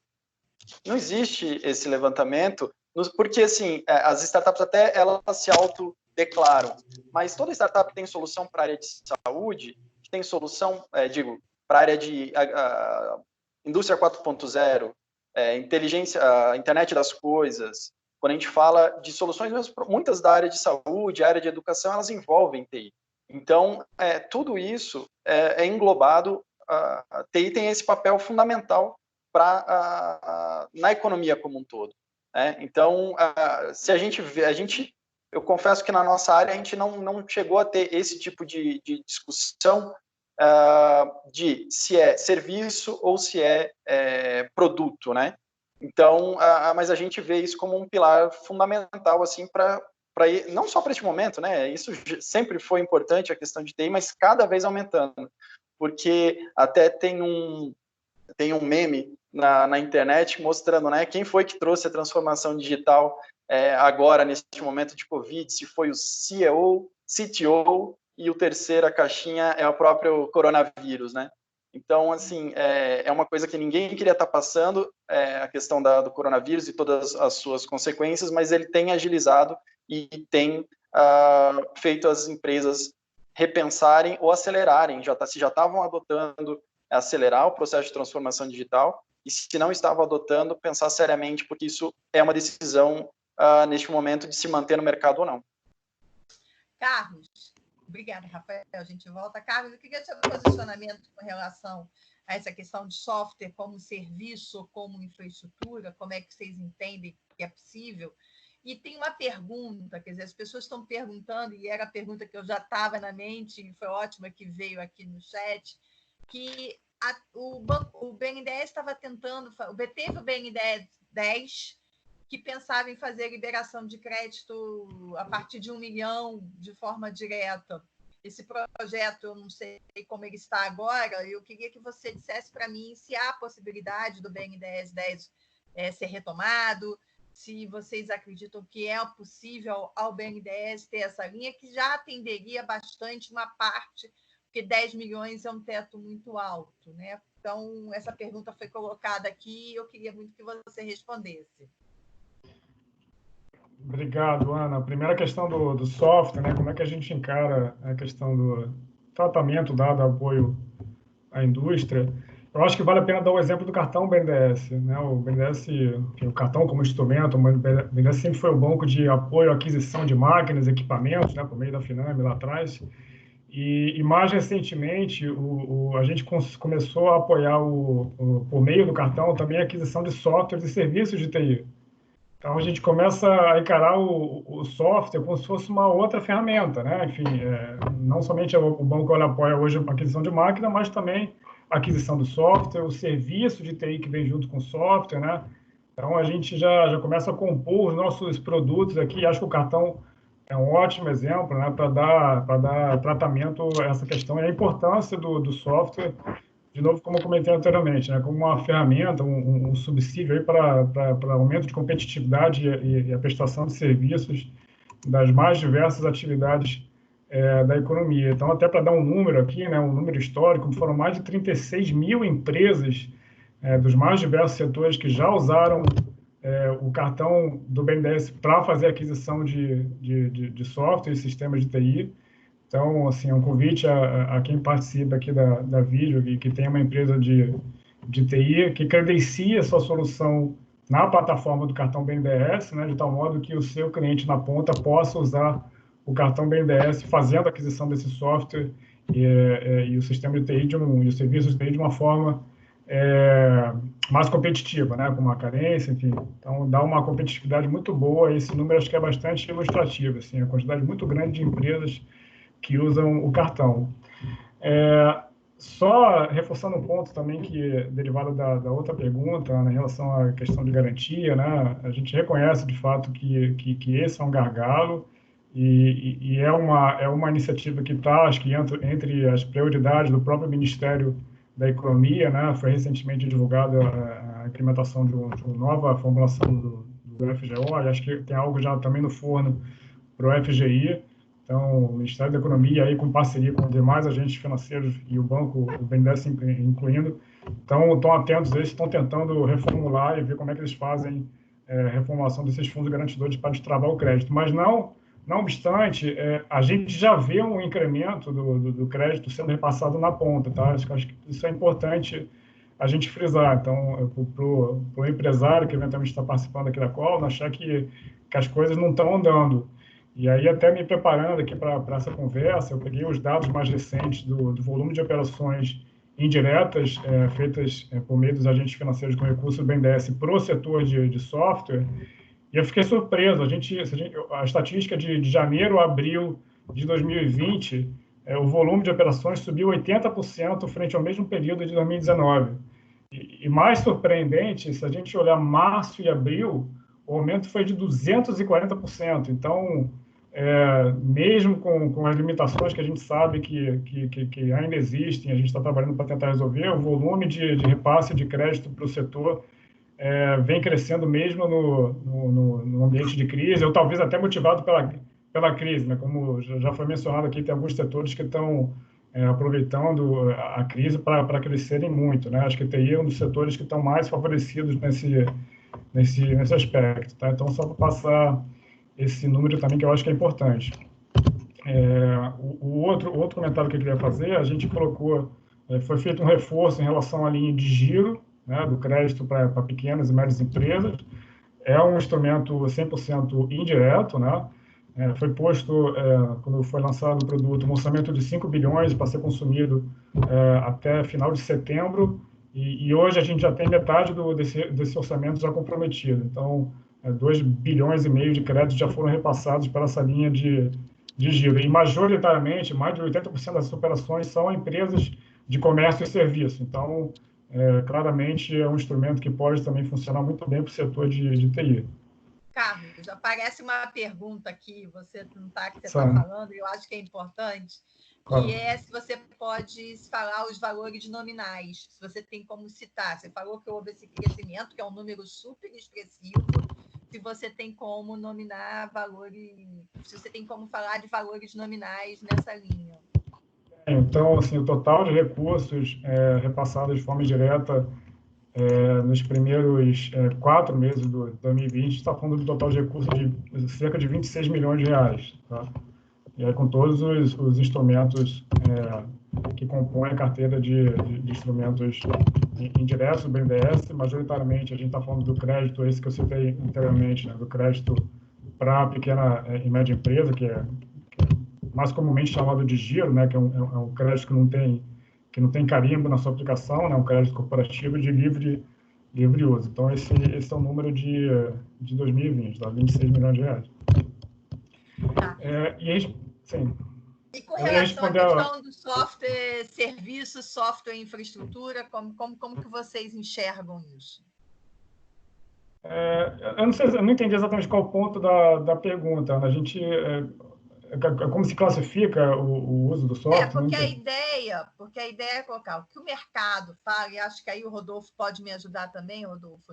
Não existe esse levantamento, porque, assim, as startups até elas se autodeclaram, mas toda startup tem solução para a área de saúde, tem solução, para a área de indústria 4.0, inteligência, internet das coisas. Quando a gente fala de soluções, muitas da área de saúde, área de educação, elas envolvem TI. Então, tudo isso é englobado, a TI tem esse papel fundamental na economia como um todo. Então, se a gente eu confesso que na nossa área a gente não chegou a ter esse tipo de discussão de se é serviço ou se é produto, né? Então, mas a gente vê isso como um pilar fundamental, assim, não só para este momento, né? Isso sempre foi importante, a questão de TI, mas cada vez aumentando, porque até tem um meme na internet mostrando, né, quem foi que trouxe a transformação digital agora, neste momento de Covid, se foi o CEO, CTO, e o terceira caixinha é o próprio coronavírus, né? Então, assim, é uma coisa que ninguém queria estar passando, a questão do coronavírus e todas as suas consequências, mas ele tem agilizado e tem feito as empresas repensarem ou acelerarem, se já estavam adotando, acelerar o processo de transformação digital, e se não estavam adotando, pensar seriamente, porque isso é uma decisão, neste momento, de se manter no mercado ou não. Carlos, obrigada, Rafael, a gente volta. Carlos, eu queria seu posicionamento com relação a essa questão de software como serviço, como infraestrutura, como é que vocês entendem que é possível? E tem uma pergunta, quer dizer, as pessoas estão perguntando, e era a pergunta que eu já estava na mente, e foi ótima que veio aqui no chat, que o BNDES estava tentando, teve o BNDES que pensava em fazer liberação de crédito a partir de 1 milhão de forma direta. Esse projeto, eu não sei como ele está agora, eu queria que você dissesse para mim se há possibilidade do BNDES 10 ser retomado, se vocês acreditam que é possível ao BNDES ter essa linha, que já atenderia bastante uma parte, porque 10 milhões é um teto muito alto, né? Então, essa pergunta foi colocada aqui e eu queria muito que você respondesse. Obrigado, Ana. A primeira questão do software, né? Como é que a gente encara a questão do tratamento dado apoio à indústria? Eu acho que vale a pena dar o exemplo do cartão BNDES, né? O BNDES, o cartão como instrumento, o BNDES sempre foi o banco de apoio à aquisição de máquinas, equipamentos, né? Por meio da Finame lá atrás. E mais recentemente, a gente começou a apoiar, por meio do cartão, também a aquisição de softwares e serviços de TI. Então, a gente começa a encarar o software como se fosse uma outra ferramenta, né? Enfim, não somente o banco apoia hoje a aquisição de máquina, mas também a aquisição do software, o serviço de TI que vem junto com o software, né? Então, a gente já começa a compor os nossos produtos aqui. Acho que o cartão é um ótimo exemplo, né, para dar tratamento a essa questão e a importância do software, de novo, como eu comentei anteriormente, né, como uma ferramenta, um subsídio aí para aumento de competitividade e a prestação de serviços das mais diversas atividades da economia. Então, até para dar um número aqui, né, um número histórico, foram mais de 36 mil empresas dos mais diversos setores que já usaram o cartão do BNDES para fazer aquisição de software e sistemas de TI. Então, assim, é um convite a quem participa aqui da vídeo e que tem uma empresa de TI que credencia sua solução na plataforma do cartão BNDES, né, de tal modo que o seu cliente na ponta possa usar o cartão BNDES fazendo a aquisição desse software e o sistema de TI e os serviços de TI de uma forma mais competitiva, né, com uma carência, enfim. Então, dá uma competitividade muito boa, e esse número acho que é bastante ilustrativo, assim, a quantidade muito grande de empresas que usam o cartão. Só reforçando um ponto também que derivado da outra pergunta, né, em relação à questão de garantia, né, a gente reconhece de fato que esse é um gargalo e é uma iniciativa que está, acho que entre as prioridades do próprio Ministério da Economia, né, foi recentemente divulgada a implementação de uma nova formulação do FGO, e acho que tem algo já também no forno para o FGI. Então, o Ministério da Economia, aí, com parceria com demais agentes financeiros e o banco, o BNDES incluindo, estão atentos a isso, estão tentando reformular e ver como é que eles fazem a reformulação desses fundos garantidores para destravar o crédito. Mas não obstante, a gente já vê um incremento do crédito sendo repassado na ponta, tá? Acho que isso é importante a gente frisar. Então, para o empresário que eventualmente está participando aqui da call, achar que as coisas não estão andando. E aí, até me preparando aqui para essa conversa, eu peguei os dados mais recentes do volume de operações indiretas feitas por meio dos agentes financeiros com recursos do BNDES para o setor de software, e eu fiquei surpreso. A estatística de janeiro a abril de 2020, o volume de operações subiu 80% frente ao mesmo período de 2019. E mais surpreendente, se a gente olhar março e abril, o aumento foi de 240%. Então, mesmo com as limitações que a gente sabe que ainda existem, a gente está trabalhando para tentar resolver, o volume de repasse de crédito para o setor vem crescendo mesmo no ambiente de crise, ou talvez até motivado pela crise, né? Como já foi mencionado aqui, tem alguns setores que estão aproveitando a crise para crescerem muito, né? Acho que a TI é um dos setores que estão mais favorecidos nesse aspecto, tá? Então, só para passar esse número também, que eu acho que é importante. O outro comentário que eu queria fazer, a gente colocou, foi feito um reforço em relação à linha de giro, né, do crédito para pequenas e médias empresas. É um instrumento 100% indireto, né? Foi posto, quando foi lançado o produto, um orçamento de 5 bilhões para ser consumido até final de setembro, e hoje a gente já tem metade desse orçamento já comprometido. Então, 2 bilhões e meio de créditos já foram repassados para essa linha de giro. E, majoritariamente, mais de 80% das operações são empresas de comércio e serviço. Então, claramente, é um instrumento que pode também funcionar muito bem para o setor de TI. Carlos, aparece uma pergunta aqui, você não está falando, eu acho que é importante, que é se você pode falar os valores nominais, se você tem como citar. Você falou que houve esse crescimento, que é um número super expressivo, se você tem como nominar valores, se você tem como falar de valores nominais nessa linha. Então, assim, o total de recursos repassados de forma direta nos primeiros 4 meses do 2020, está falando do total de recursos de cerca de 26 milhões de reais. Tá? E aí, com todos os instrumentos que compõem a carteira de instrumentos indiretos do BNDES, majoritariamente a gente está falando do crédito, esse que eu citei anteriormente, né, do crédito para pequena e média empresa, que é mais comumente chamado de giro, né, que é um crédito que não tem carimbo na sua aplicação, né, um crédito corporativo de livre uso. Então, esse é o número de 2020, tá? 26 milhões de reais. Tá. Sim. E com relação à questão do software, serviço, software e infraestrutura, como que vocês enxergam isso? Eu não entendi exatamente qual o ponto da pergunta. A gente... como se classifica o uso do software? Porque a ideia é colocar o que o mercado fala, e acho que aí o Rodolfo pode me ajudar também, Rodolfo,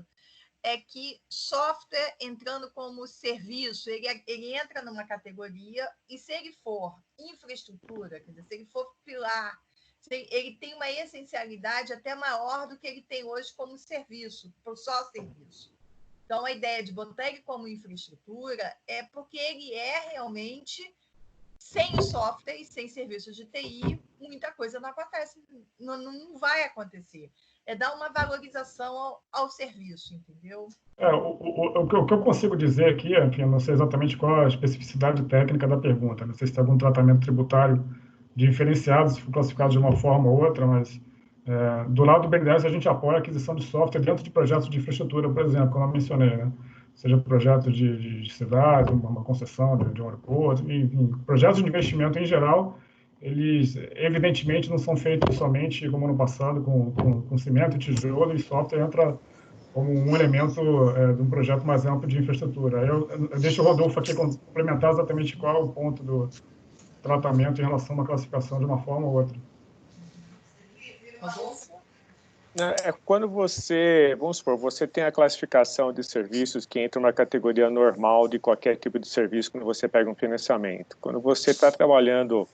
é que software entrando como serviço, ele entra numa categoria, e se ele for infraestrutura, quer dizer, se ele for pilar, ele tem uma essencialidade até maior do que ele tem hoje como serviço, só serviço. Então, a ideia de botar ele como infraestrutura é porque ele é realmente... Sem software e sem serviços de TI, muita coisa não acontece, não vai acontecer. É dar uma valorização ao serviço, entendeu? O que eu consigo dizer aqui, enfim, eu não sei exatamente qual a especificidade técnica da pergunta, não sei se tem algum tratamento tributário diferenciado, se for classificado de uma forma ou outra, mas do lado do BNDES a gente apoia a aquisição de software dentro de projetos de infraestrutura, por exemplo, como eu mencionei, né? Seja projetos de cidade, uma concessão de um aeroporto, enfim, projetos de investimento em geral, eles evidentemente não são feitos somente, como no passado, com cimento, tijolo, e software entra como um elemento de um projeto mais amplo de infraestrutura. Eu deixo o Rodolfo aqui complementar exatamente qual é o ponto do tratamento em relação a uma classificação de uma forma ou outra. Rodolfo? Quando vamos supor, você tem a classificação de serviços que entram na categoria normal de qualquer tipo de serviço quando você pega um financiamento. Quando você está trabalhando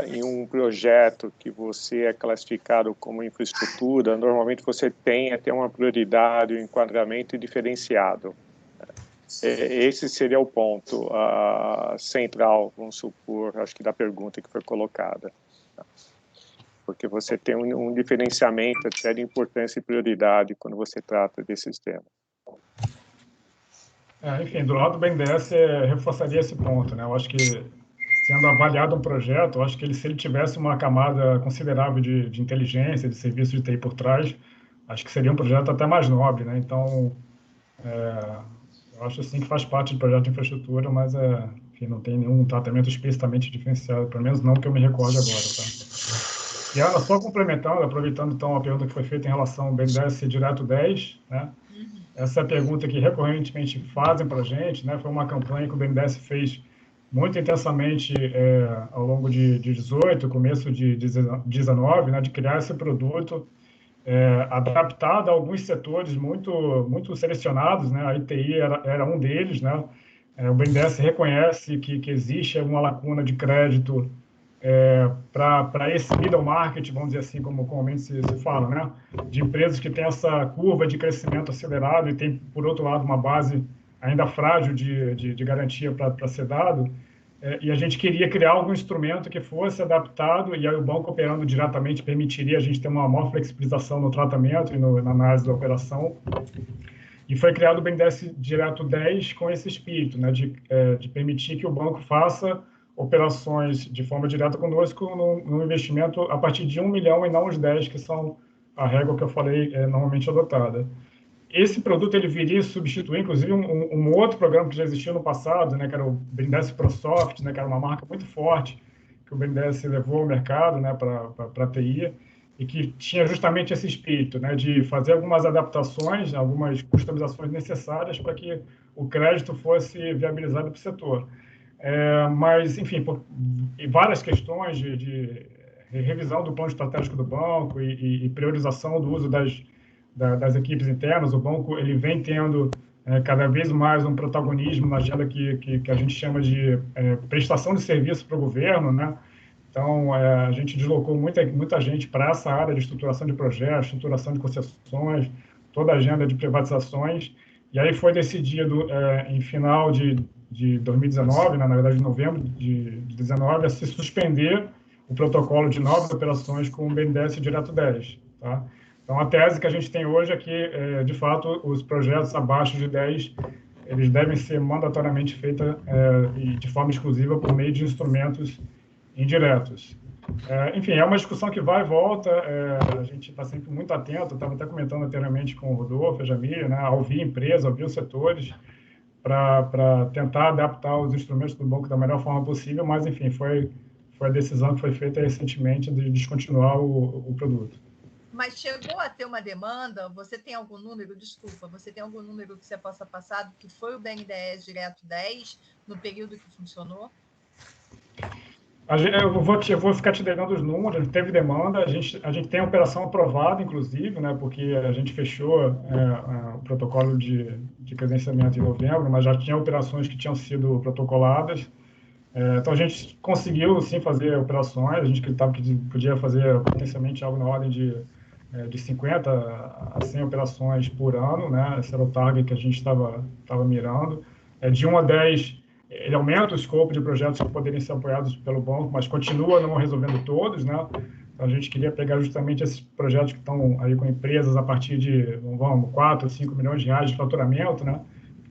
em um projeto que você é classificado como infraestrutura, normalmente você tem até uma prioridade, um enquadramento diferenciado. Esse seria o ponto central, vamos supor, acho que da pergunta que foi colocada. Porque você tem um diferenciamento até de importância e prioridade quando você trata desses temas. Enfim, do lado do BNDES, reforçaria esse ponto, né? Eu acho que, sendo avaliado um projeto, eu acho que se ele tivesse uma camada considerável de inteligência, de serviço de TI por trás, acho que seria um projeto até mais nobre, né? Então, eu acho sim que faz parte do projeto de infraestrutura, mas enfim, não tem nenhum tratamento explicitamente diferenciado, pelo menos não que eu me recorde agora, tá? E, Ana, só complementando, aproveitando então a pergunta que foi feita em relação ao BNDES Direto 10, né? Essa é a pergunta que recorrentemente fazem para a gente, né? Foi uma campanha que o BNDES fez muito intensamente ao longo de 18, começo de 19, né? De criar esse produto adaptado a alguns setores muito selecionados, né? A ITI era um deles, né? O BNDES reconhece que existe uma lacuna de crédito para esse middle market, vamos dizer assim, como comumente se fala, né? De empresas que têm essa curva de crescimento acelerado e tem, por outro lado, uma base ainda frágil de garantia para ser dado. E a gente queria criar algum instrumento que fosse adaptado, e aí o banco operando diretamente permitiria a gente ter uma maior flexibilização no tratamento e na análise da operação. E foi criado o BNDES Direto 10 com esse espírito, né, de permitir que o banco faça operações de forma direta conosco no investimento a partir de 1 milhão e não os 10, que são a régua que eu falei normalmente adotada. Esse produto ele viria substituir, inclusive, um outro programa que já existia no passado, né, que era o BNDES ProSoft, né, que era uma marca muito forte que o BNDES levou ao mercado, né, para a TI, e que tinha justamente esse espírito, né, de fazer algumas adaptações, algumas customizações necessárias para que o crédito fosse viabilizado para o setor. Mas, enfim, por várias questões de revisão do plano estratégico do banco e priorização do uso das equipes internas, o banco ele vem tendo cada vez mais um protagonismo na agenda que a gente chama de prestação de serviço para o governo, né? Então, a gente deslocou muita gente para essa área de estruturação de projetos, estruturação de concessões, toda a agenda de privatizações, e aí foi decidido em final de 2019, né, na verdade, em novembro de 2019, a se suspender o protocolo de novas operações com o BNDES Direto 10. Tá? Então, a tese que a gente tem hoje é que, de fato, os projetos abaixo de 10, eles devem ser mandatoriamente feitos e de forma exclusiva por meio de instrumentos indiretos. Enfim, é uma discussão que vai e volta, a gente está sempre muito atento, estava até comentando anteriormente com o Rodolfo, a Jamília, né, a ouvir empresas, ouvir os setores, para tentar adaptar os instrumentos do banco da melhor forma possível, mas, enfim, foi a decisão que foi feita recentemente de descontinuar o produto. Mas chegou a ter uma demanda? Você tem algum número? Desculpa, você tem algum número que você possa passar do que foi o BNDES Direto 10 no período que funcionou? Eu vou ficar te devendo os números. Teve demanda, a gente tem a operação aprovada, inclusive, né, porque a gente fechou o protocolo de credenciamento em novembro, mas já tinha operações que tinham sido protocoladas. Então, a gente conseguiu, sim, fazer operações. A gente acreditava que podia fazer potencialmente algo na ordem de 50 a 100 operações por ano, né? Esse era o target que a gente estava mirando. De 1 a 10, ele aumenta o escopo de projetos que poderiam ser apoiados pelo banco, mas continua não resolvendo todos, né? Então, a gente queria pegar justamente esses projetos que estão aí com empresas a partir de, 4, 5 milhões de reais de faturamento, né?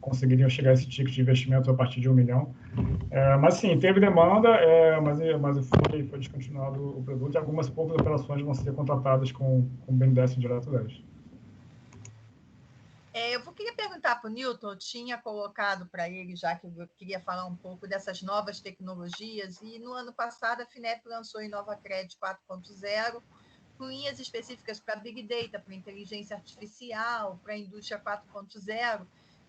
Conseguiriam chegar a esse ticket de investimento a partir de 1 milhão. Mas, sim, teve demanda, mas foi descontinuado o produto e algumas poucas operações vão ser contratadas com o BNDES Direto 10. Eu queria perguntar para o Newton, eu tinha colocado para ele, já que eu queria falar um pouco dessas novas tecnologias, e no ano passado a FINEP lançou a InovaCred 4.0, com linhas específicas para Big Data, para inteligência artificial, para a indústria 4.0.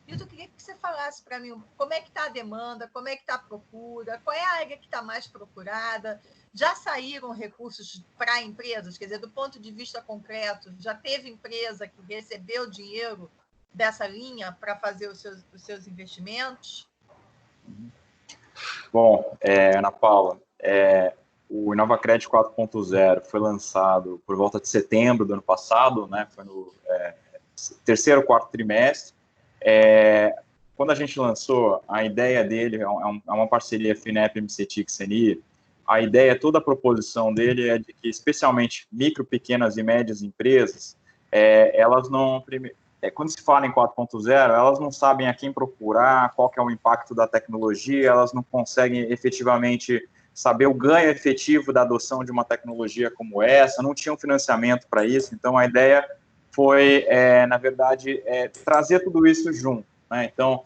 Newton, eu queria que você falasse para mim como é que está a demanda, como é que está a procura, qual é a área que está mais procurada, já saíram recursos para empresas, quer dizer, do ponto de vista concreto, já teve empresa que recebeu dinheiro dessa linha para fazer os seus investimentos? Bom, Ana Paula, o InovaCred 4.0 foi lançado por volta de setembro do ano passado, né? Foi no terceiro, quarto trimestre. Quando a gente lançou, a ideia dele é uma parceria FINEP, MCTIC, CNI. A ideia, toda a proposição dele é de que, especialmente micro, pequenas e médias empresas, elas não... quando se fala em 4.0, elas não sabem a quem procurar, qual que é o impacto da tecnologia, elas não conseguem efetivamente saber o ganho efetivo da adoção de uma tecnologia como essa, não tinham financiamento para isso, então a ideia foi, na verdade, trazer tudo isso junto, né? Então,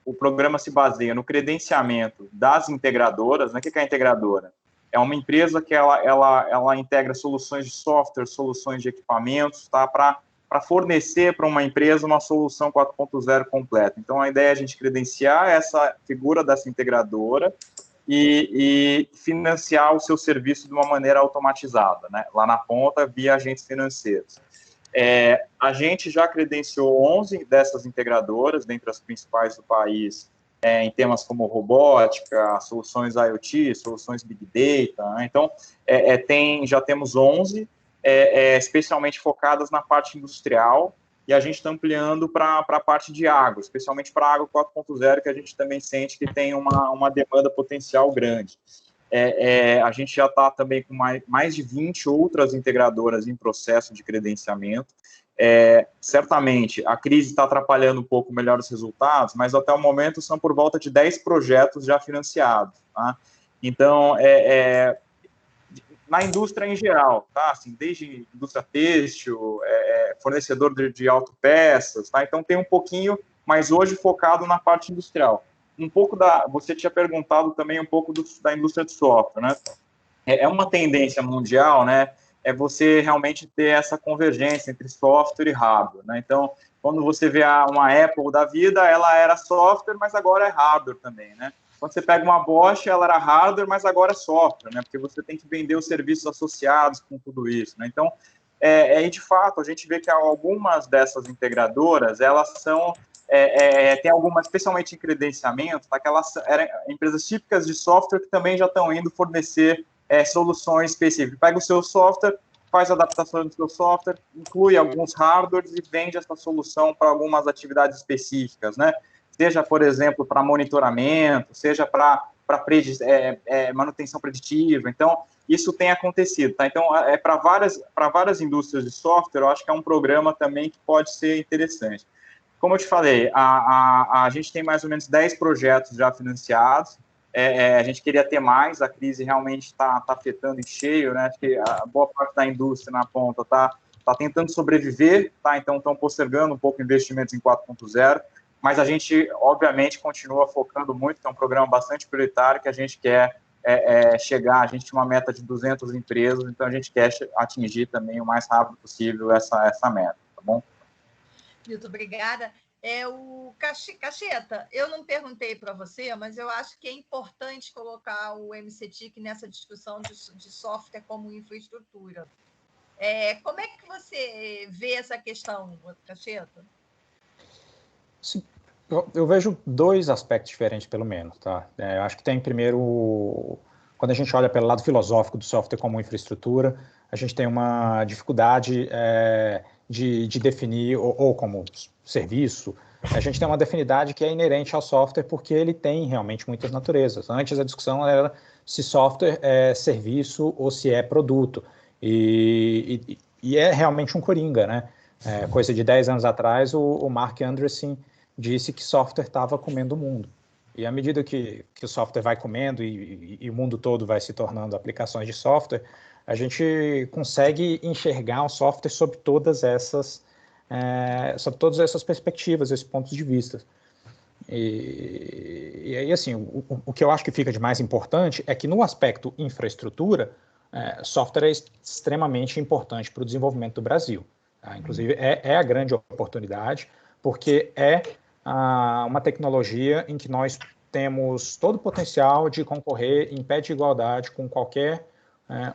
o programa se baseia no credenciamento das integradoras, né? O que é a integradora? É uma empresa que ela integra soluções de software, soluções de equipamentos, tá? Para fornecer para uma empresa uma solução 4.0 completa. Então, a ideia é a gente credenciar essa figura dessa integradora e financiar o seu serviço de uma maneira automatizada, né? Lá na ponta, via agentes financeiros. A gente já credenciou 11 dessas integradoras, dentre as principais do país, em temas como robótica, soluções IoT, soluções Big Data, né? Então, já temos 11, especialmente focadas na parte industrial, e a gente está ampliando para a parte de água, especialmente para a água 4.0, que a gente também sente que tem uma demanda potencial grande. A gente já está também com mais de 20 outras integradoras em processo de credenciamento. Certamente, a crise está atrapalhando um pouco melhor os resultados, mas até o momento são por volta de 10 projetos já financiados. Tá? Então, na indústria em geral, tá? Assim, desde indústria têxtil, fornecedor de autopeças, tá? Então tem um pouquinho, mas hoje focado na parte industrial. Um pouco você tinha perguntado também um pouco da indústria de software, né? É uma tendência mundial, né? Você realmente ter essa convergência entre software e hardware, né? Então, quando você vê uma Apple da vida, ela era software, mas agora é hardware também, né? Quando você pega uma Bosch, ela era hardware, mas agora é software, né? Porque você tem que vender os serviços associados com tudo isso, né? Então, de fato, a gente vê que algumas dessas integradoras, elas são, tem algumas, especialmente em credenciamento, tá? Que elas eram empresas típicas de software que também já estão indo fornecer soluções específicas. Pega o seu software, faz a adaptação do seu software, inclui alguns hardwares e vende essa solução para algumas atividades específicas, né? Seja, por exemplo, para monitoramento, seja para manutenção preditiva. Então, isso tem acontecido, tá? Então, para várias indústrias de software, eu acho que é um programa também que pode ser interessante. Como eu te falei, a gente tem mais ou menos 10 projetos já financiados. A gente queria ter mais, a crise realmente está afetando em cheio, né? Acho que a boa parte da indústria na ponta está tentando sobreviver, tá? Então, estão postergando um pouco investimentos em 4.0, mas a gente, obviamente, continua focando muito, que é um programa bastante prioritário, que a gente quer chegar, a gente tinha uma meta de 200 empresas, então a gente quer atingir também o mais rápido possível essa meta, tá bom? Milton, obrigada. O Cacheta, eu não perguntei para você, mas eu acho que é importante colocar o MCTIC nessa discussão de software como infraestrutura. Como é que você vê essa questão, Cacheta? Sim, eu vejo dois aspectos diferentes, pelo menos. Tá? Eu acho que tem, primeiro, quando a gente olha pelo lado filosófico do software como infraestrutura, a gente tem uma dificuldade de definir, ou como serviço, a gente tem uma definidade que é inerente ao software porque ele tem realmente muitas naturezas. Antes a discussão era se software é serviço ou se é produto. E é realmente um coringa, né? Coisa de 10 anos atrás, o Mark Andreessen disse que software estava comendo o mundo. E à medida que o software vai comendo e o mundo todo vai se tornando aplicações de software, a gente consegue enxergar o software sob todas essas perspectivas, esses pontos de vista. E aí, assim, o que eu acho que fica de mais importante é que no aspecto infraestrutura, software é extremamente importante para o desenvolvimento do Brasil. Tá? Inclusive, é a grande oportunidade, porque é uma tecnologia em que nós temos todo o potencial de concorrer em pé de igualdade com qualquer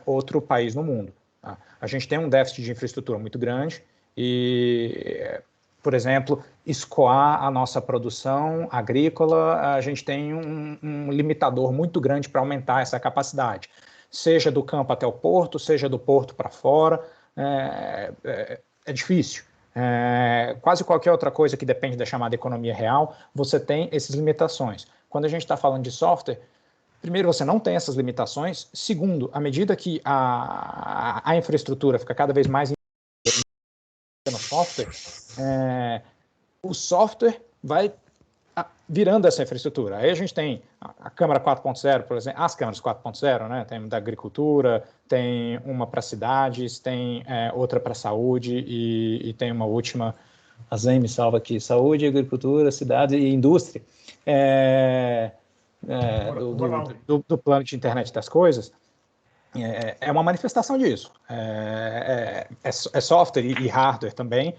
outro país no mundo. Tá? A gente tem um déficit de infraestrutura muito grande e, por exemplo, escoar a nossa produção agrícola, a gente tem um limitador muito grande para aumentar essa capacidade, seja do campo até o porto, seja do porto para fora, é difícil. Quase qualquer outra coisa que depende da chamada economia real, você tem essas limitações. Quando a gente está falando de software, primeiro, você não tem essas limitações. Segundo, à medida que a infraestrutura fica cada vez mais no software, o software vai virando essa infraestrutura. Aí a gente tem a Câmara 4.0, por exemplo, as câmaras 4.0, né? Tem da agricultura, tem uma para cidades, tem outra para saúde e tem uma última, a Zen me salva aqui, saúde, agricultura, cidade e indústria, do plano de internet das coisas. É uma manifestação disso. É software e hardware também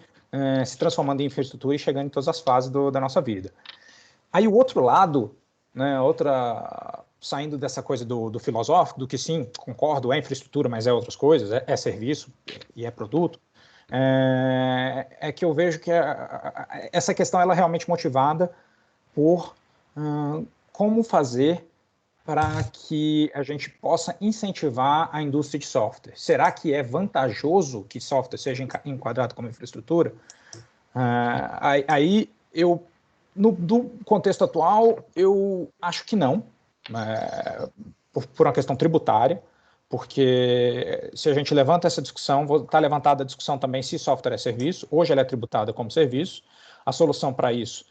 se transformando em infraestrutura e chegando em todas as fases da nossa vida. Aí o outro lado, né, saindo dessa coisa do filosófico, do que sim, concordo, é infraestrutura, mas é outras coisas, é serviço e é produto, é que eu vejo que essa questão ela é realmente motivada por como fazer para que a gente possa incentivar a indústria de software. Será que é vantajoso que software seja enquadrado como infraestrutura? Aí, do contexto atual, eu acho que não, por uma questão tributária, porque se a gente levanta essa discussão, está levantada a discussão também se software é serviço. Hoje ela é tributada como serviço. A solução para isso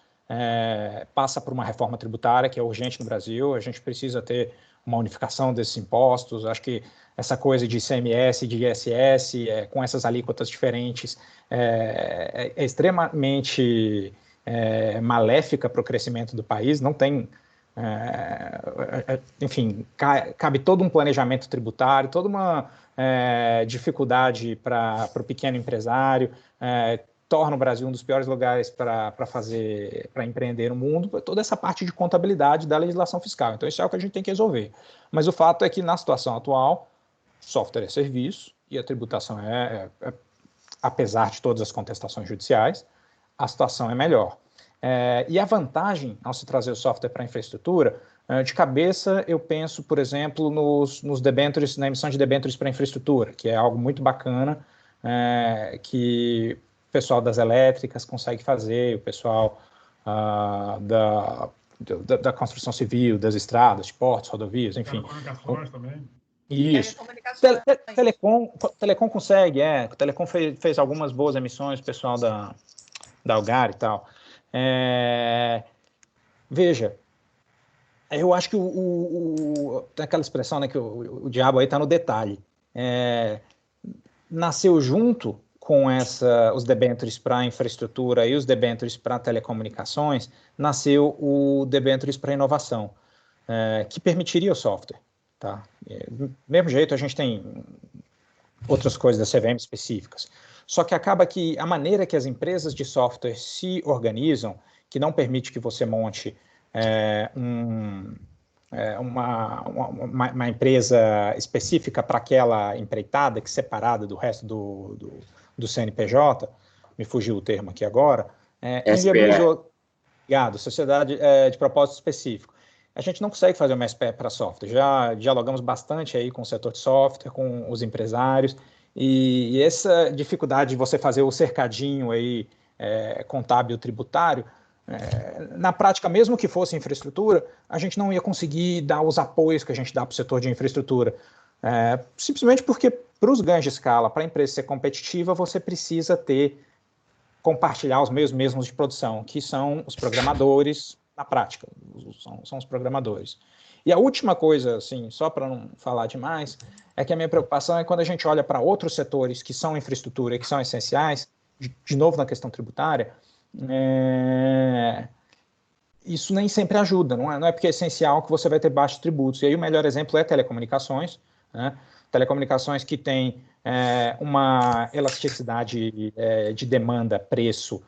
passa por uma reforma tributária que é urgente no Brasil. A gente precisa ter uma unificação desses impostos. Acho que essa coisa de ICMS, de ISS, com essas alíquotas diferentes, é extremamente maléfica para o crescimento do país. Não tem, enfim, cabe todo um planejamento tributário, toda uma dificuldade para o pequeno empresário, torna o Brasil um dos piores lugares para empreender no mundo, toda essa parte de contabilidade da legislação fiscal. Então, isso é o que a gente tem que resolver. Mas o fato é que, na situação atual, software é serviço e a tributação apesar de todas as contestações judiciais, a situação é melhor. E a vantagem, ao se trazer o software para a infraestrutura, de cabeça eu penso, por exemplo, nos debêntures, na emissão de debêntures para a infraestrutura, que é algo muito bacana, que o pessoal das elétricas consegue fazer, o pessoal da construção civil, das estradas, de portos, rodovias, enfim. Telecomunicações também. Isso. Telecom consegue, o Telecom fez algumas boas emissões, o pessoal da Algar e tal. Veja, eu acho que tem aquela expressão, né, que o diabo aí está no detalhe. Nasceu junto com os debêntures para infraestrutura e os debêntures para telecomunicações, nasceu o debêntures para inovação, que permitiria o software. Tá? Do mesmo jeito, a gente tem outras coisas da CVM específicas. Só que acaba que a maneira que as empresas de software se organizam, que não permite que você monte uma empresa específica para aquela empreitada, que separada do resto do CNPJ, me fugiu o termo aqui agora, inviabilizou, Sociedade de Propósito Específico. A gente não consegue fazer uma SPE para software. Já dialogamos bastante aí com o setor de software, com os empresários, e essa dificuldade de você fazer o cercadinho aí, contábil tributário, na prática, mesmo que fosse infraestrutura, a gente não ia conseguir dar os apoios que a gente dá para o setor de infraestrutura. Simplesmente porque, para os ganhos de escala, para a empresa ser competitiva, você precisa compartilhar os meios mesmos de produção, que são os programadores, na prática, são os programadores. E a última coisa, assim, só para não falar demais, é que a minha preocupação é quando a gente olha para outros setores que são infraestrutura e que são essenciais, de novo na questão tributária, isso nem sempre ajuda, não é porque é essencial que você vai ter baixos tributos. E aí o melhor exemplo é telecomunicações, né? Telecomunicações que tem uma elasticidade de demanda, preço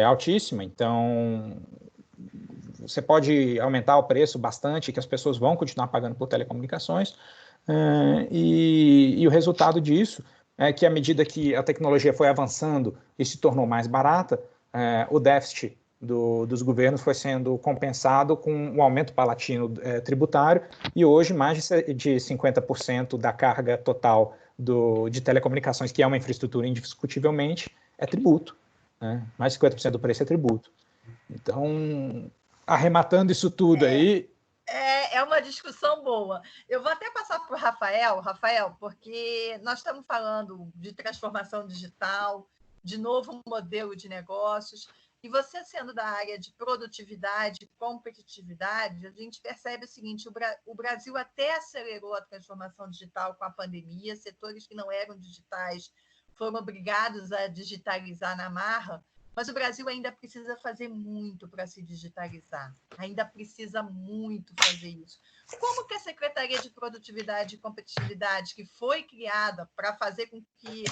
altíssima, então você pode aumentar o preço bastante, que as pessoas vão continuar pagando por telecomunicações, e o resultado disso é que, à medida que a tecnologia foi avançando e se tornou mais barata, o déficit dos governos foi sendo compensado com um aumento paulatino tributário, e hoje mais de 50% da carga total de telecomunicações, que é uma infraestrutura indiscutivelmente, é tributo. Né? Mais de 50% do preço é tributo. Então, arrematando isso tudo aí... É uma discussão boa. Eu vou até passar para o Rafael, porque nós estamos falando de transformação digital, de novo modelo de negócios, e você sendo da área de produtividade e competitividade, a gente percebe o seguinte, o Brasil até acelerou a transformação digital com a pandemia, setores que não eram digitais foram obrigados a digitalizar na marra, mas o Brasil ainda precisa fazer muito para se digitalizar, ainda precisa muito fazer isso. Como que a Secretaria de Produtividade e Competitividade, que foi criada para fazer com que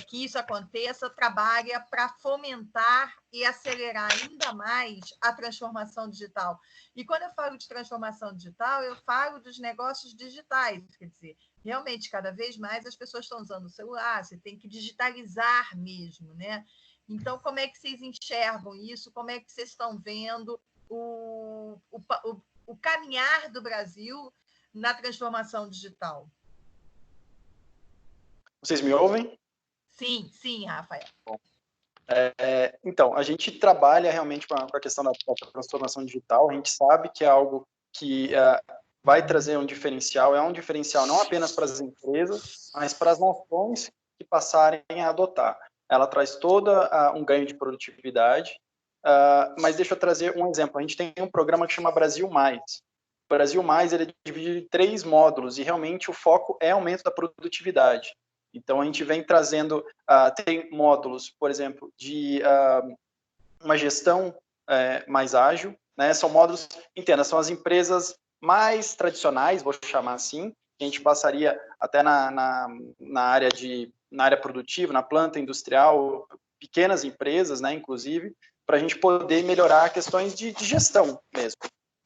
que isso aconteça, trabalha para fomentar e acelerar ainda mais a transformação digital. E quando eu falo de transformação digital, eu falo dos negócios digitais, quer dizer, realmente, cada vez mais as pessoas estão usando o celular, você tem que digitalizar mesmo, né? Então, como é que vocês enxergam isso? Como é que vocês estão vendo o caminhar do Brasil na transformação digital? Vocês me ouvem? Sim, Rafael. Bom, então, a gente trabalha realmente com a questão da transformação digital, a gente sabe que é algo que vai trazer um diferencial, é um diferencial não apenas para as empresas, mas para as nações que passarem a adotar. Ela traz todo um ganho de produtividade, mas deixa eu trazer um exemplo. A gente tem um programa que chama Brasil Mais. O Brasil Mais, ele é dividido em 3 módulos e realmente o foco é aumento da produtividade. Então, a gente vem trazendo, tem módulos, por exemplo, de uma gestão mais ágil, né? São módulos, entenda, são as empresas mais tradicionais, vou chamar assim, que a gente passaria até na área produtiva, na planta industrial, pequenas empresas, né, inclusive, para a gente poder melhorar questões de gestão mesmo.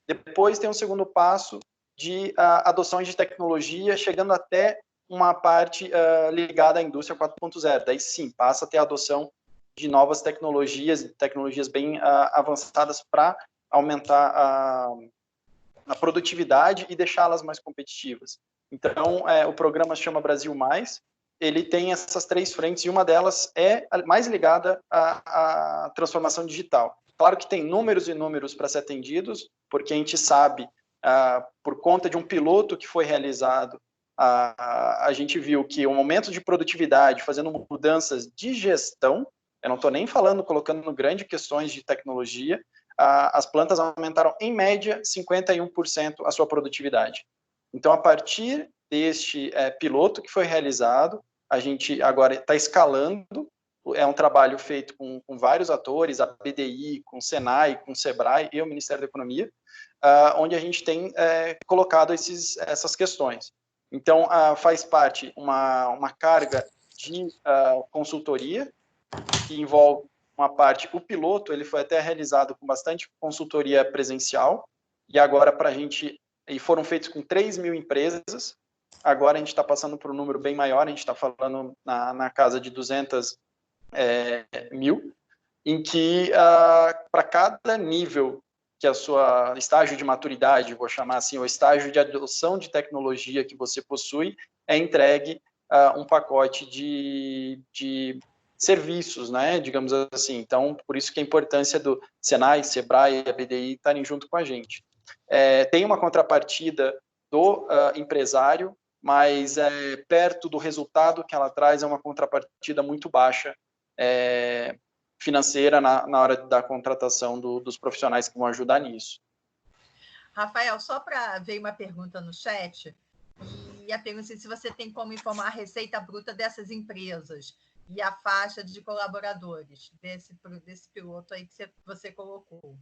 Depois tem um segundo passo de adoção de tecnologia, chegando até uma parte ligada à indústria 4.0. Daí sim, passa a ter a adoção de novas tecnologias bem avançadas para aumentar a produtividade e deixá-las mais competitivas. Então, o programa se chama Brasil Mais, ele tem essas 3 frentes e uma delas é mais ligada à transformação digital. Claro que tem números e números para ser atendidos, porque a gente sabe, por conta de um piloto que foi realizado, a gente viu que o aumento de produtividade, fazendo mudanças de gestão, eu não estou nem colocando grande questões de tecnologia, as plantas aumentaram, em média, 51% a sua produtividade. Então, a partir deste piloto que foi realizado, a gente agora está escalando, é um trabalho feito com vários atores, a BDI, com o Senai, com o Sebrae e o Ministério da Economia, onde a gente tem colocado essas questões. Então, faz parte uma carga de consultoria, que envolve uma parte, o piloto, ele foi até realizado com bastante consultoria presencial, e agora e foram feitos com 3.000 empresas, agora a gente está passando por um número bem maior, a gente está falando na casa de 200.000, em que para cada nível que a sua estágio de maturidade, vou chamar assim, o estágio de adoção de tecnologia que você possui, é entregue um pacote de serviços, né, digamos assim. Então, por isso que a importância do Senai, Sebrae e a BDI estarem junto com a gente. Tem uma contrapartida do empresário, mas perto do resultado que ela traz é uma contrapartida muito baixa financeira na hora da contratação dos profissionais que vão ajudar nisso. Rafael, só para ver uma pergunta no chat, e a pergunta é se você tem como informar a receita bruta dessas empresas e a faixa de colaboradores desse piloto aí que você colocou.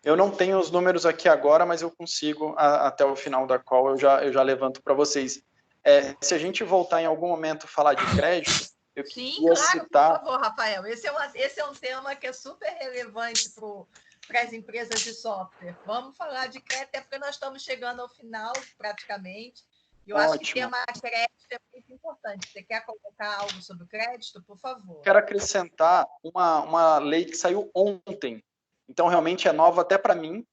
Eu não tenho os números aqui agora, mas eu consigo, até o final da call, eu já levanto para vocês. Se a gente voltar em algum momento a falar de crédito, eu queria citar... Por favor, Rafael. Esse é um tema que é super relevante para as empresas de software. Vamos falar de crédito, até porque nós estamos chegando ao final, praticamente. Eu acho que o tema crédito é muito importante. Você quer colocar algo sobre o crédito, por favor? Quero acrescentar uma lei que saiu ontem. Então, realmente é nova até para mim.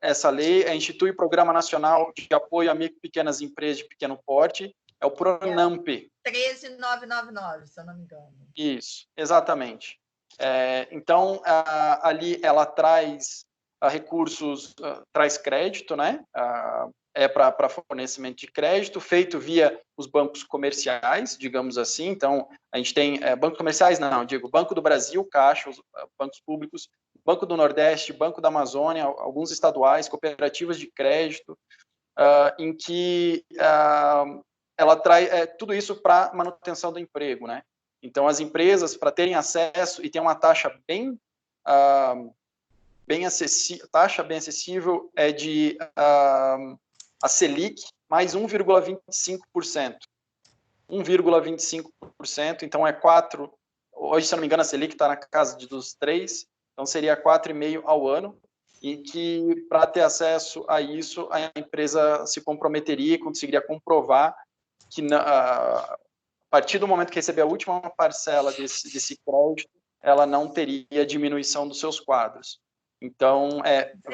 Essa lei institui o Programa Nacional de Apoio a Micro e Pequenas Empresas de Pequeno Porte, é o PRONAMP. 13999, se eu não me engano. Isso, exatamente. Então, ali ela traz recursos, traz crédito, né? Para fornecimento de crédito, feito via os bancos comerciais, digamos assim. Então, a gente tem bancos comerciais, Banco do Brasil, Caixa, os bancos públicos, Banco do Nordeste, Banco da Amazônia, alguns estaduais, cooperativas de crédito, em que ela traz tudo isso para manutenção do emprego, né? Então, as empresas, para terem acesso e ter uma taxa bem acessível, é de a Selic mais 1,25%. 1,25%, então é 4%. Hoje, se eu não me engano, a Selic está na casa dos 3%, então seria 4,5% ao ano, e que, para ter acesso a isso, a empresa se comprometeria e conseguiria comprovar que, a partir do momento que receber a última parcela desse crédito, ela não teria diminuição dos seus quadros. Então,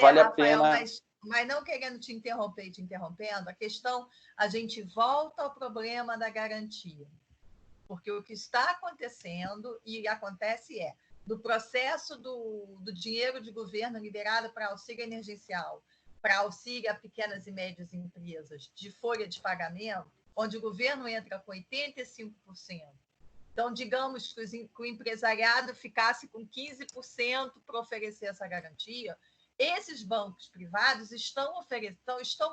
vale a pena... Mas não querendo te interromper e te interrompendo, a questão, a gente volta ao problema da garantia. Porque o que está acontecendo, e acontece do processo do dinheiro de governo liberado para auxílio emergencial, para auxílio a pequenas e médias empresas, de folha de pagamento, onde o governo entra com 85%. Então, digamos que o empresariado ficasse com 15% para oferecer essa garantia, esses bancos privados estão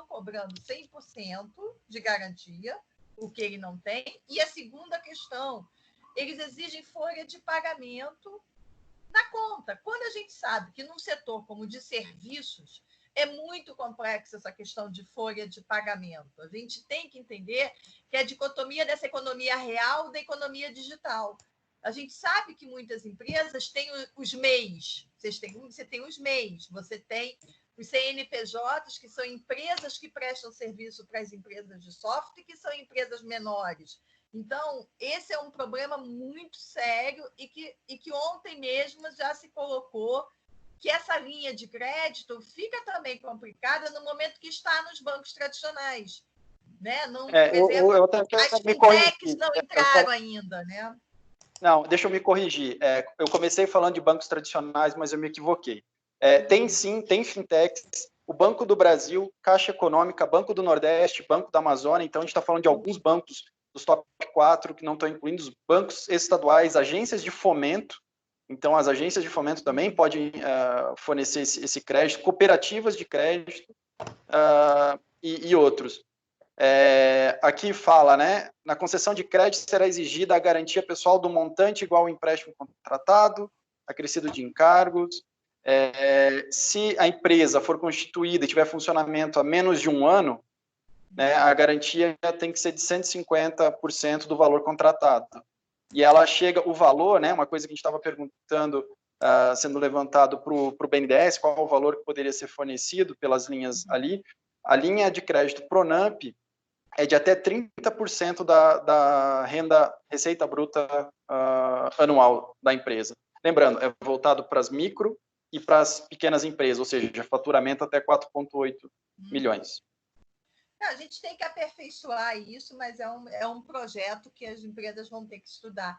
cobrando 100% de garantia, o que ele não tem. E a segunda questão, eles exigem folha de pagamento na conta. Quando a gente sabe que num setor como o de serviços, é muito complexa essa questão de folha de pagamento. A gente tem que entender que é a dicotomia dessa economia real da economia digital. A gente sabe que muitas empresas têm os MEIs. Você tem os MEIs, você tem os CNPJs, que são empresas que prestam serviço para as empresas de software, que são empresas menores. Então, esse é um problema muito sério e que ontem mesmo já se colocou que essa linha de crédito fica também complicada no momento que está nos bancos tradicionais. Né? Não, por exemplo, as fintechs não entraram ainda. Né? Não, deixa eu me corrigir. Eu comecei falando de bancos tradicionais, mas eu me equivoquei. Tem sim, tem fintechs, o Banco do Brasil, Caixa Econômica, Banco do Nordeste, Banco da Amazônia, então a gente está falando de alguns bancos dos top 4, que não estão incluindo os bancos estaduais, agências de fomento, então as agências de fomento também podem fornecer esse crédito, cooperativas de crédito e outros. Aqui fala, né, na concessão de crédito será exigida a garantia pessoal do montante igual ao empréstimo contratado, acrescido de encargos. Se a empresa for constituída e tiver funcionamento há menos de um ano, né, a garantia tem que ser de 150% do valor contratado. E ela chega, o valor, né, uma coisa que a gente estava perguntando, sendo levantado para o BNDES, qual o valor que poderia ser fornecido pelas linhas ali, a linha de crédito Pronamp é de até 30% da receita bruta anual da empresa. Lembrando, é voltado para as micro e para as pequenas empresas, ou seja, faturamento até 4,8 milhões. A gente tem que aperfeiçoar isso, mas é um projeto que as empresas vão ter que estudar.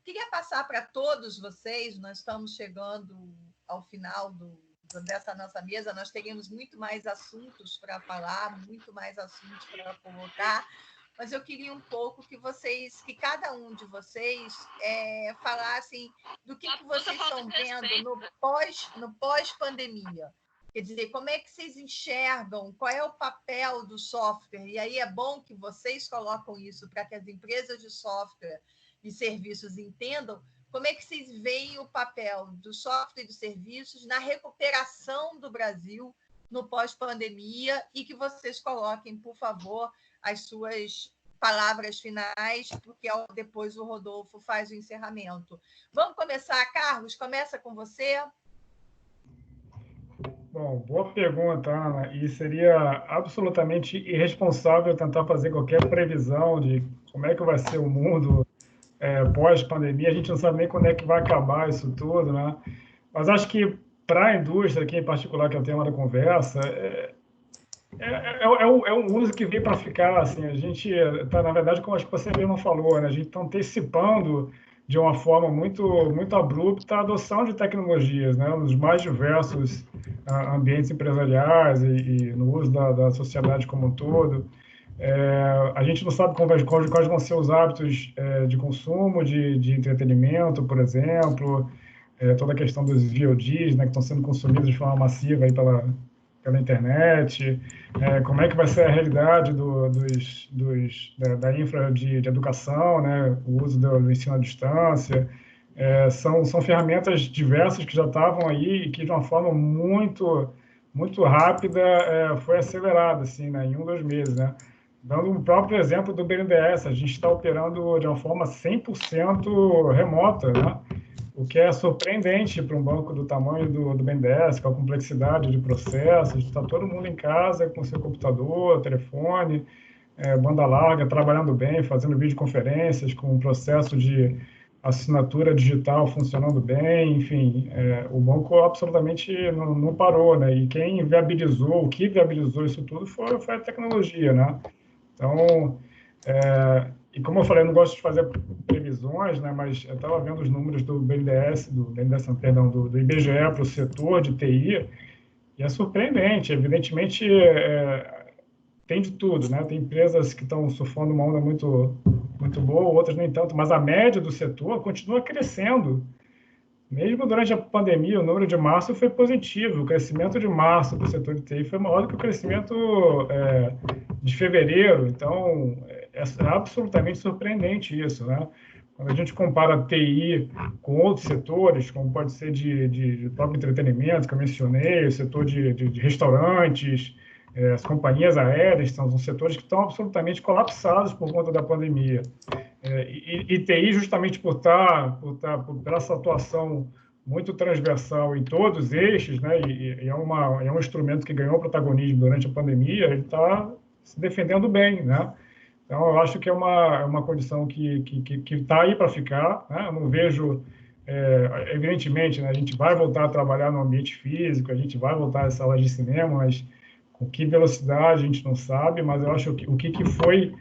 Queria passar para todos vocês, nós estamos chegando ao final dessa nossa mesa, nós teríamos muito mais assuntos para falar, muito mais assuntos para colocar, mas eu queria um pouco que cada um de vocês falassem do que vocês estão vendo no pós-pandemia. Quer dizer, como é que vocês enxergam, qual é o papel do software? E aí é bom que vocês colocam isso para que as empresas de software e serviços entendam como é que vocês veem o papel do software e dos serviços na recuperação do Brasil no pós-pandemia e que vocês coloquem, por favor, as suas palavras finais, porque depois o Rodolfo faz o encerramento. Vamos começar, Carlos? Começa com você. Bom, boa pergunta, Ana. E seria absolutamente irresponsável tentar fazer qualquer previsão de como é que vai ser o mundo pós-pandemia. A gente não sabe nem quando é que vai acabar isso tudo, né? Mas acho que para a indústria, aqui em particular, que é o tema da conversa, é um uso que veio para ficar. Assim, a gente está, na verdade, como acho que você mesmo falou, né? A gente está antecipando de uma forma muito, muito abrupta a adoção de tecnologias, né, nos mais diversos ambientes empresariais e no uso da sociedade como um todo. A gente não sabe quais vão ser os hábitos de consumo, de entretenimento, por exemplo, toda a questão dos VODs, né, que estão sendo consumidos de forma massiva aí pela internet, como é que vai ser a realidade da infra de educação, né, o uso do ensino à distância. São ferramentas diversas que já estavam aí e que, de uma forma muito, muito rápida, foi acelerada, assim, né, em 1, 2 meses. Né? Dando um próprio exemplo do BNDES, a gente está operando de uma forma 100% remota, né? O que é surpreendente para um banco do tamanho do BNDES, com a complexidade de processos. Está todo mundo em casa com seu computador, telefone, banda larga, trabalhando bem, fazendo videoconferências, com um processo de assinatura digital funcionando bem, enfim, o banco absolutamente não parou, né? E quem viabilizou, o que viabilizou isso tudo foi a tecnologia, né? Então, e como eu falei, eu não gosto de fazer previsões, né? Mas eu estava vendo os números do BNDES, perdão, do IBGE para o setor de TI, e é surpreendente. Evidentemente, tem de tudo, né? Tem empresas que estão surfando uma onda muito, muito boa, outras nem tanto, mas a média do setor continua crescendo. Mesmo durante a pandemia, o número de março foi positivo. O crescimento de março do setor de TI foi maior do que o crescimento de fevereiro. Então, é absolutamente surpreendente isso, né? Quando a gente compara a TI com outros setores, como pode ser de próprio entretenimento, que eu mencionei, o setor de restaurantes, as companhias aéreas, são setores que estão absolutamente colapsados por conta da pandemia. E TI, justamente por essa atuação muito transversal em todos os eixos, né, e é um instrumento que ganhou protagonismo durante a pandemia, ele está se defendendo bem, né? Então, eu acho que é uma condição que está aí para ficar, né? Eu não vejo, evidentemente, né, a gente vai voltar a trabalhar no ambiente físico, a gente vai voltar às salas de cinema, mas com que velocidade a gente não sabe, mas eu acho que o que foi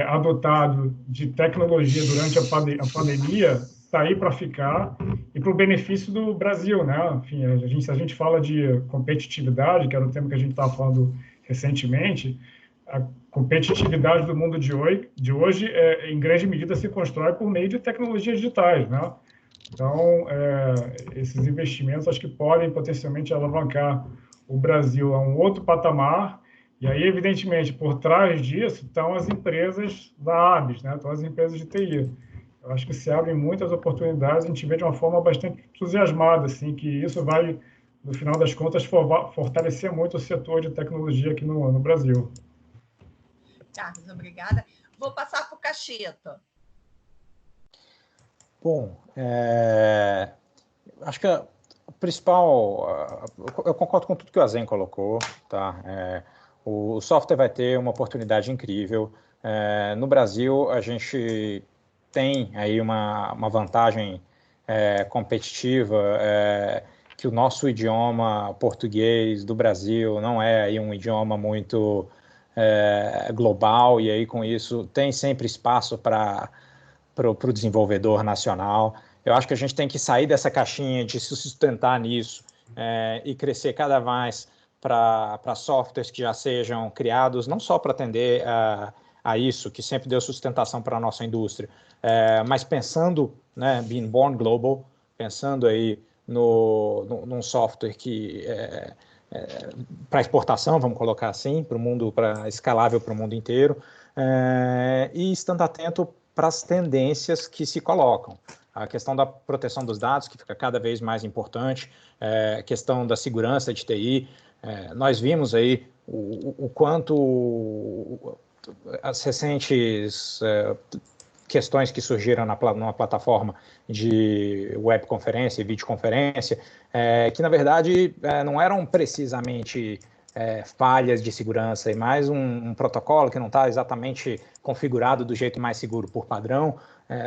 adotado de tecnologia durante a pandemia está aí para ficar e para o benefício do Brasil, né? Enfim, se a gente fala de competitividade, que era um tema que a gente estava falando recentemente, a competitividade do mundo de hoje em grande medida, se constrói por meio de tecnologias digitais, né? Então, esses investimentos acho que podem potencialmente alavancar o Brasil a um outro patamar, e aí, evidentemente, por trás disso estão as empresas da ABS, né? Estão as empresas de TI. Eu acho que se abrem muitas oportunidades, a gente vê de uma forma bastante entusiasmada, assim, que isso vai, no final das contas, fortalecer muito o setor de tecnologia aqui no Brasil. Carlos, obrigada. Vou passar para o Cacheta. Bom, acho que o principal, eu concordo com tudo que o Azen colocou, tá? O software vai ter uma oportunidade incrível. No Brasil, a gente tem aí uma vantagem competitiva, que o nosso idioma português do Brasil não é aí um idioma muito global, e aí com isso tem sempre espaço para o desenvolvedor nacional. Eu acho que a gente tem que sair dessa caixinha de se sustentar nisso e crescer cada vez para softwares que já sejam criados, não só para atender a isso, que sempre deu sustentação para a nossa indústria, mas pensando, né, being born global, pensando aí num software que para exportação, vamos colocar assim, para o mundo, escalável para o mundo inteiro, e estando atento para as tendências que se colocam. A questão da proteção dos dados, que fica cada vez mais importante, a questão da segurança de TI. Nós vimos aí o quanto as recentes questões que surgiram numa plataforma de webconferência e videoconferência, que na verdade não eram precisamente falhas de segurança, e mais um protocolo que não está exatamente configurado do jeito mais seguro por padrão,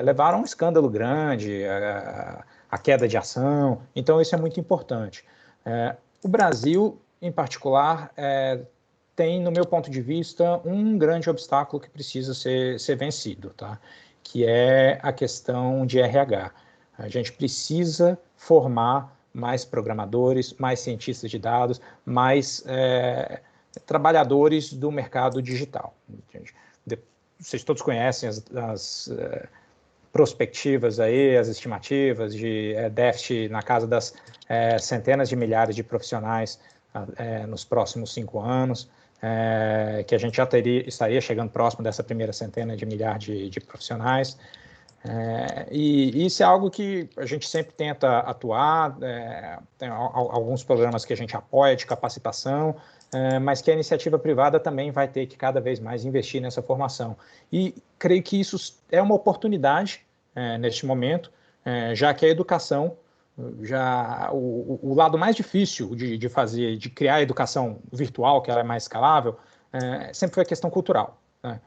levaram a um escândalo grande, a queda de ação. Então isso é muito importante. O Brasil, em particular, tem, no meu ponto de vista, um grande obstáculo que precisa ser vencido, tá? Que é a questão de RH. A gente precisa formar mais programadores, mais cientistas de dados, mais trabalhadores do mercado digital. Vocês todos conhecem as prospectivas aí, as estimativas de déficit na casa das centenas de milhares de profissionais nos próximos 5 anos, que a gente já estaria chegando próximo dessa primeira centena de milhares de profissionais. E isso é algo que a gente sempre tenta atuar, tem alguns programas que a gente apoia de capacitação, mas que a iniciativa privada também vai ter que cada vez mais investir nessa formação. E creio que isso é uma oportunidade neste momento, já que a educação, o lado mais difícil de fazer, de criar a educação virtual, que ela é mais escalável, sempre foi a questão cultural, né?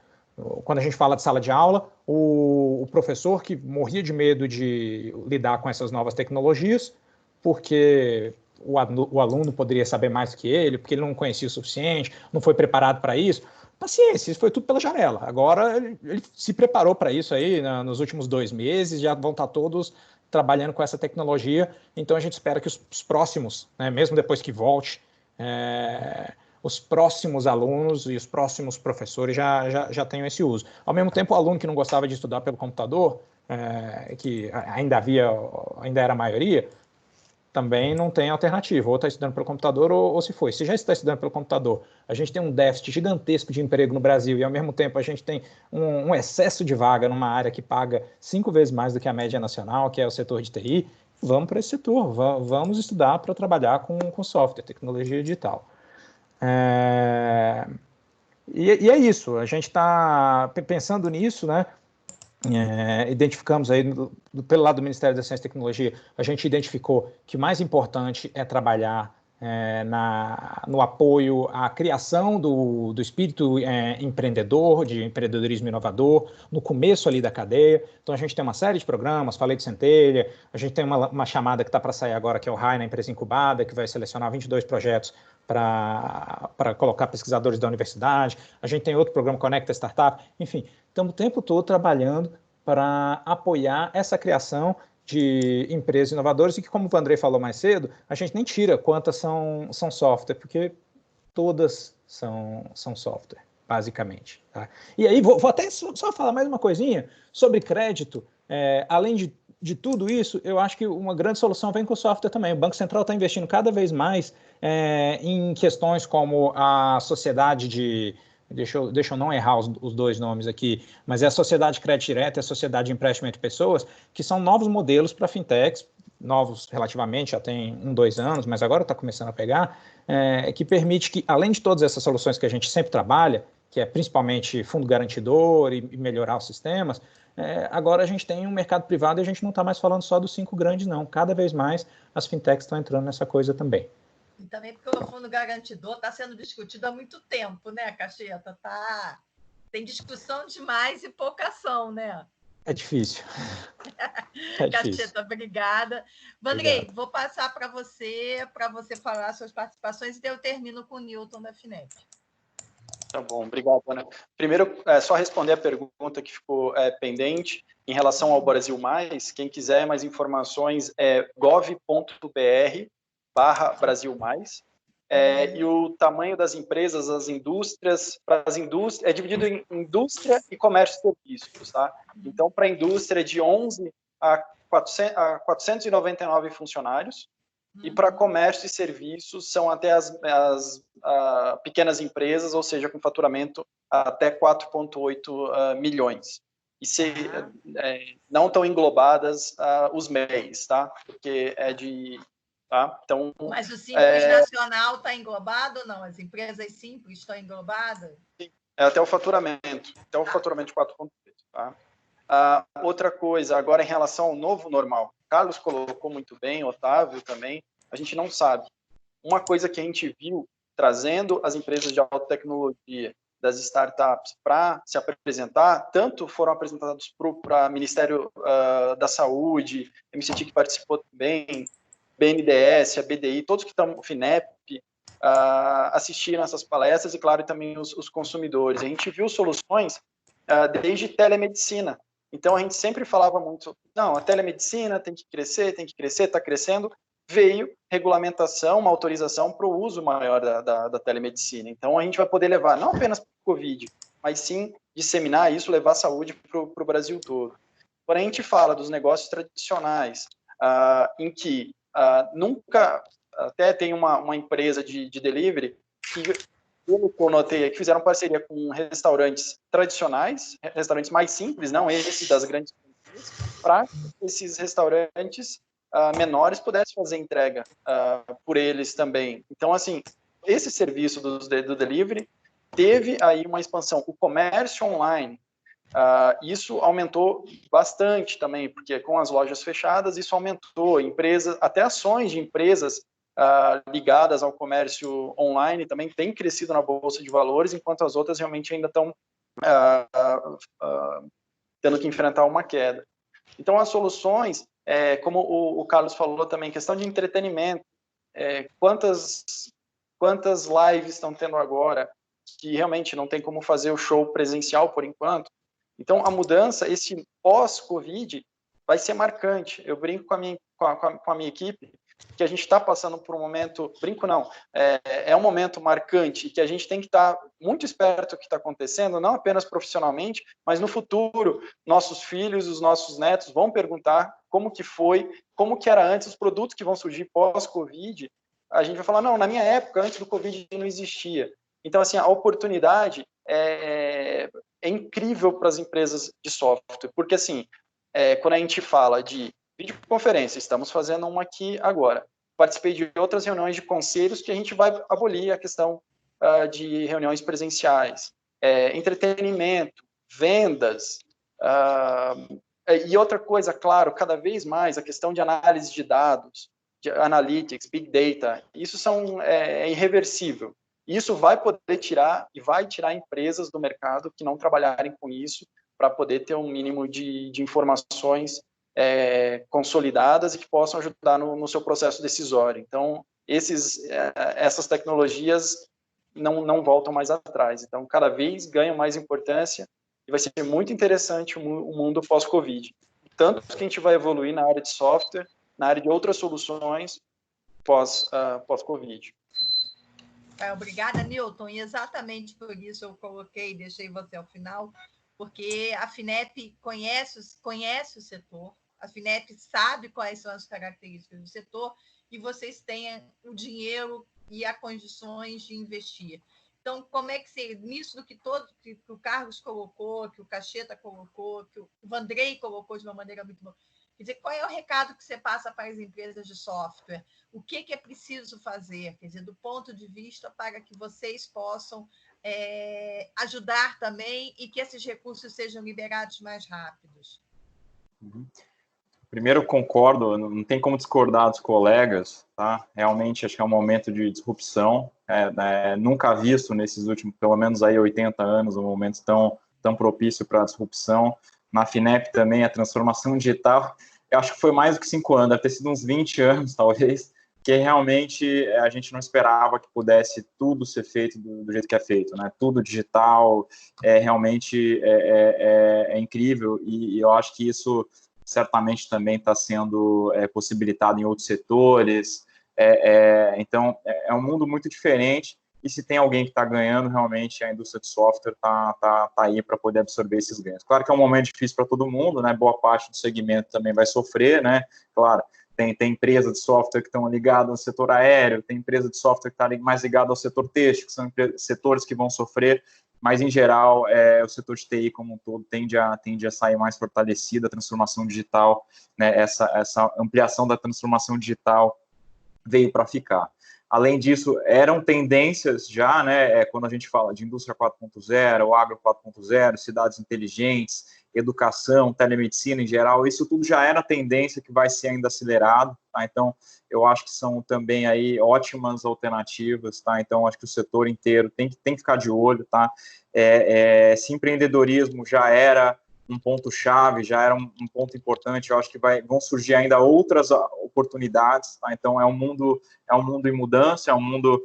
Quando a gente fala de sala de aula, o professor que morria de medo de lidar com essas novas tecnologias, porque o aluno poderia saber mais do que ele, porque ele não conhecia o suficiente, não foi preparado para isso. Paciência, isso foi tudo pela janela. Agora ele se preparou para isso aí nos últimos 2 meses, já vão estar todos trabalhando com essa tecnologia. Então a gente espera que os próximos, né, mesmo depois que volte, os próximos alunos e os próximos professores já tenham esse uso. Ao mesmo tempo, o aluno que não gostava de estudar pelo computador, que ainda era a maioria, também não tem alternativa, ou está estudando pelo computador ou se foi. Se já está estudando pelo computador, a gente tem um déficit gigantesco de emprego no Brasil e, ao mesmo tempo, a gente tem um excesso de vaga numa área que paga 5 vezes mais do que a média nacional, que é o setor de TI. Vamos para esse setor, vamos estudar para trabalhar com software, tecnologia digital. E é isso, a gente está pensando nisso, né? Identificamos aí, pelo lado do Ministério da Ciência e Tecnologia, a gente identificou que o mais importante é trabalhar no apoio à criação do espírito empreendedor, de empreendedorismo inovador, no começo ali da cadeia. Então a gente tem uma série de programas, falei de Centelha, a gente tem uma chamada que está para sair agora, que é o RAI na empresa incubada, que vai selecionar 22 projetos para colocar pesquisadores da universidade. A gente tem outro programa, Conecta Startup. Enfim, estamos o tempo todo trabalhando para apoiar essa criação de empresas inovadoras e que, como o Vandrei falou mais cedo, a gente nem tira quantas são software, porque todas são software, basicamente. Tá? E aí, vou até só falar mais uma coisinha sobre crédito. Além de tudo isso, eu acho que uma grande solução vem com o software também. O Banco Central está investindo cada vez mais em questões como a sociedade de... Deixa eu não errar os 2 nomes aqui, mas é a Sociedade de Crédito Direto e a Sociedade de Empréstimo entre Pessoas, que são novos modelos para fintechs, novos relativamente, já tem 2 anos, mas agora está começando a pegar, que permite que, além de todas essas soluções que a gente sempre trabalha, que é principalmente fundo garantidor e melhorar os sistemas, agora a gente tem um mercado privado e a gente não está mais falando só dos 5 grandes, não. Cada vez mais as fintechs estão entrando nessa coisa também. E também porque o fundo garantidor está sendo discutido há muito tempo, né, Cacheta? Tem discussão demais e pouca ação, né? É difícil. Cacheta, obrigada. Vandrei, vou passar para você falar suas participações e daí eu termino com o Newton da FINEP. Tá bom, obrigado, Ana. Primeiro, só responder a pergunta que ficou pendente em relação ao Brasil Mais. Quem quiser mais informações é gov.br/Brasil Mais. E o tamanho das empresas, as indústrias, é dividido em indústria e comércio e serviços, tá? Então, para a indústria, de 11 a 499 funcionários, e para comércio e serviços são até as pequenas empresas, ou seja, com faturamento até 4,8 milhões. E não estão englobadas os MEIs, tá? Porque é de... Tá? Então, mas o Simples Nacional está englobado ou não? As empresas Simples estão englobadas? Sim, até o faturamento de 4,8. Tá? Outra coisa, agora em relação ao novo normal, Carlos colocou muito bem, Otávio também, a gente não sabe. Uma coisa que a gente viu trazendo as empresas de alta tecnologia, das startups, para se apresentar, tanto foram apresentados para o Ministério da Saúde, MCT que participou também, BNDES, a BDI, todos que estão, FINEP, assistiram essas palestras e, claro, também os consumidores. A gente viu soluções desde telemedicina. Então, a gente sempre falava muito, não, a telemedicina tem que crescer, está crescendo. Veio regulamentação, uma autorização para o uso maior da telemedicina. Então, a gente vai poder levar, não apenas para o Covid, mas sim disseminar isso, levar saúde para o Brasil todo. Porém, a gente fala dos negócios tradicionais, em que nunca, até tem uma empresa de delivery que, pelo que eu notei, que fizeram parceria com restaurantes tradicionais, restaurantes mais simples, não esses das grandes empresas, para esses restaurantes menores pudessem fazer entrega por eles também. Então, assim, esse serviço do delivery teve aí uma expansão. O comércio online, isso aumentou bastante também, porque com as lojas fechadas, isso aumentou. Empresas, até ações de empresas ligadas ao comércio online também têm crescido na Bolsa de Valores, enquanto as outras realmente ainda estão tendo que enfrentar uma queda. Então, as soluções, como o Carlos falou também, questão de entretenimento, quantas lives estão tendo agora, que realmente não tem como fazer o show presencial por enquanto. Então, a mudança, esse pós-Covid, vai ser marcante. Eu brinco com a minha equipe, que a gente está passando por um momento, brinco não, é um momento marcante, e que a gente tem que estar muito esperto do que está acontecendo, não apenas profissionalmente, mas no futuro, nossos filhos, os nossos netos vão perguntar como que foi, como que era antes, os produtos que vão surgir pós-Covid, a gente vai falar, não, na minha época, antes do Covid, não existia. Então, assim, a oportunidade é incrível para as empresas de software, porque, assim, quando a gente fala de videoconferência, estamos fazendo uma aqui agora, participei de outras reuniões de conselhos que a gente vai abolir a questão de reuniões presenciais, entretenimento, vendas, e outra coisa, claro, cada vez mais a questão de análise de dados, de analytics, big data, isso é irreversível. Isso vai poder tirar e vai tirar empresas do mercado que não trabalharem com isso para poder ter um mínimo de informações consolidadas e que possam ajudar no seu processo decisório. Então, essas tecnologias não voltam mais atrás. Então, cada vez ganham mais importância e vai ser muito interessante o mundo pós-Covid. Tanto que a gente vai evoluir na área de software, na área de outras soluções pós-Covid. Obrigada, Newton. E exatamente por isso eu deixei você ao final, porque a FINEP conhece o setor, a FINEP sabe quais são as características do setor e vocês têm o dinheiro e as condições de investir. Então, como é que seria nisso do que o Carlos colocou, que o Cacheta colocou, que o Vandrei colocou de uma maneira muito boa? Quer dizer, qual é o recado que você passa para as empresas de software? O que é preciso fazer? Quer dizer, do ponto de vista para que vocês possam ajudar também e que esses recursos sejam liberados mais rápidos. Primeiro, concordo, não tem como discordar dos colegas, tá? Realmente, acho que é um momento de disrupção, nunca visto nesses últimos, pelo menos aí 80 anos, um momento tão propício para a disrupção. Na FINEP também, a transformação digital, eu acho que foi mais do que 5 anos, deve ter sido uns 20 anos, talvez, que realmente a gente não esperava que pudesse tudo ser feito do jeito que é feito, né? Tudo digital, realmente é incrível, e eu acho que isso certamente também está sendo possibilitado em outros setores, então é um mundo muito diferente, e se tem alguém que está ganhando, realmente a indústria de software tá aí para poder absorver esses ganhos. Claro que é um momento difícil para todo mundo, né? Boa parte do segmento também vai sofrer, né? Claro, tem empresas de software que estão ligadas ao setor aéreo, tem empresa de software que está mais ligada ao setor têxtil, que são setores que vão sofrer, mas, em geral, o setor de TI como um todo tende a sair mais fortalecido, a transformação digital, né, essa ampliação da transformação digital veio para ficar. Além disso, eram tendências já, né, quando a gente fala de indústria 4.0, agro 4.0, cidades inteligentes, educação, telemedicina em geral, isso tudo já era tendência que vai ser ainda acelerado, tá? Então, eu acho que são também aí ótimas alternativas, tá? Então, acho que o setor inteiro tem que ficar de olho, tá? Se empreendedorismo já era um ponto-chave, já era um ponto importante, eu acho que vão surgir ainda outras oportunidades, tá? Então, é um mundo em mudança, é um mundo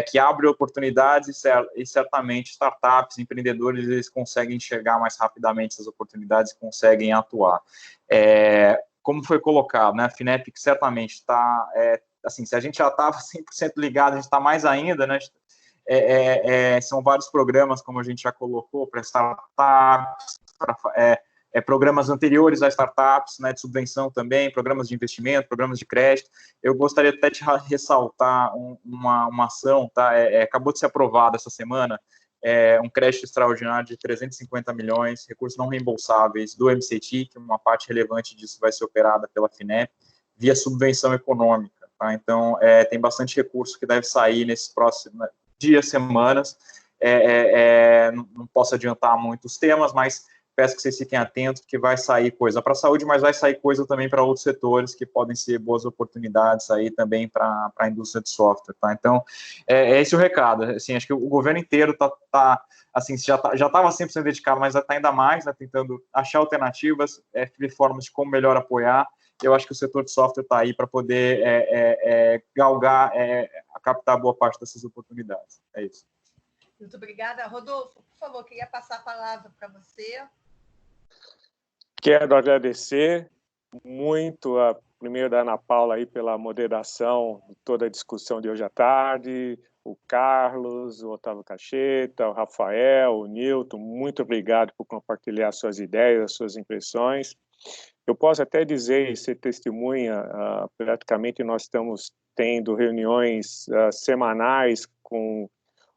que abre oportunidades e certamente startups, empreendedores, eles conseguem enxergar mais rapidamente essas oportunidades e conseguem atuar. Como foi colocado, né? A FINEP certamente está, assim, se a gente já estava 100% ligado, a gente está mais ainda, né? São vários programas, como a gente já colocou, para startups, programas anteriores a startups, né, de subvenção também, programas de investimento, programas de crédito. Eu gostaria até de ressaltar uma ação, tá? Acabou de ser aprovada essa semana, um crédito extraordinário de 350 milhões, recursos não reembolsáveis do MCT, que uma parte relevante disso vai ser operada pela FINEP, via subvenção econômica. tá? Então, tem bastante recurso que deve sair nesses próximos dias, semanas. Não posso adiantar muitos temas, mas peço que vocês fiquem atentos, porque vai sair coisa para a saúde, mas vai sair coisa também para outros setores que podem ser boas oportunidades aí também para a indústria de software, tá? Então, é esse o recado. Assim, acho que o governo inteiro assim, já estava sempre sendo dedicado, mas está ainda mais, né, tentando achar alternativas, ver formas de como melhor apoiar. Eu acho que o setor de software está aí para poder galgar, captar boa parte dessas oportunidades. É isso. Muito obrigada. Rodolfo, por favor, queria passar a palavra para você. Quero agradecer muito primeiro da Ana Paula aí pela moderação de toda a discussão de hoje à tarde, o Carlos, o Otávio Cacheta, o Rafael, o Nilton, muito obrigado por compartilhar suas ideias, suas impressões. Eu posso até dizer e ser testemunha, praticamente nós estamos tendo reuniões semanais com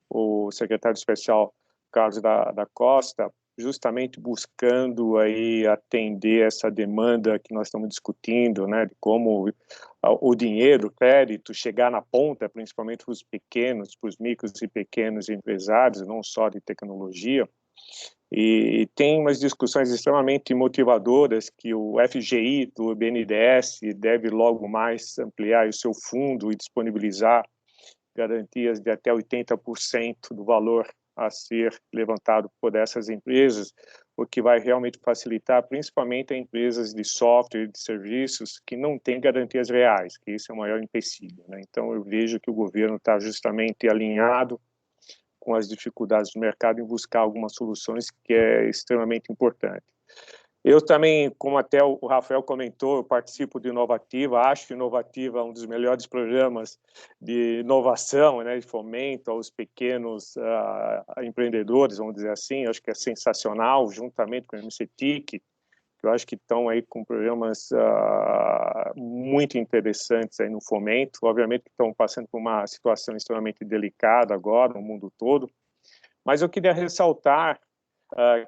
o secretário especial Carlos da Costa, justamente buscando aí atender essa demanda que nós estamos discutindo, né, de como o dinheiro, o crédito chegar na ponta, principalmente para os pequenos, para os micros e pequenos empresários, não só de tecnologia. E tem umas discussões extremamente motivadoras que o FGI do BNDES deve logo mais ampliar o seu fundo e disponibilizar garantias de até 80% do valor a ser levantado por essas empresas, o que vai realmente facilitar principalmente a empresas de software e de serviços que não têm garantias reais, que isso é o maior empecilho, né? Então, eu vejo que o governo está justamente alinhado com as dificuldades do mercado em buscar algumas soluções que é extremamente importante. Eu também, como até o Rafael comentou, eu participo de Inovativa, acho que Inovativa é um dos melhores programas de inovação, né, de fomento aos pequenos empreendedores, vamos dizer assim, eu acho que é sensacional, juntamente com o MCTIC, que eu acho que estão aí com programas muito interessantes aí no fomento, obviamente que estão passando por uma situação extremamente delicada agora no mundo todo, mas eu queria ressaltar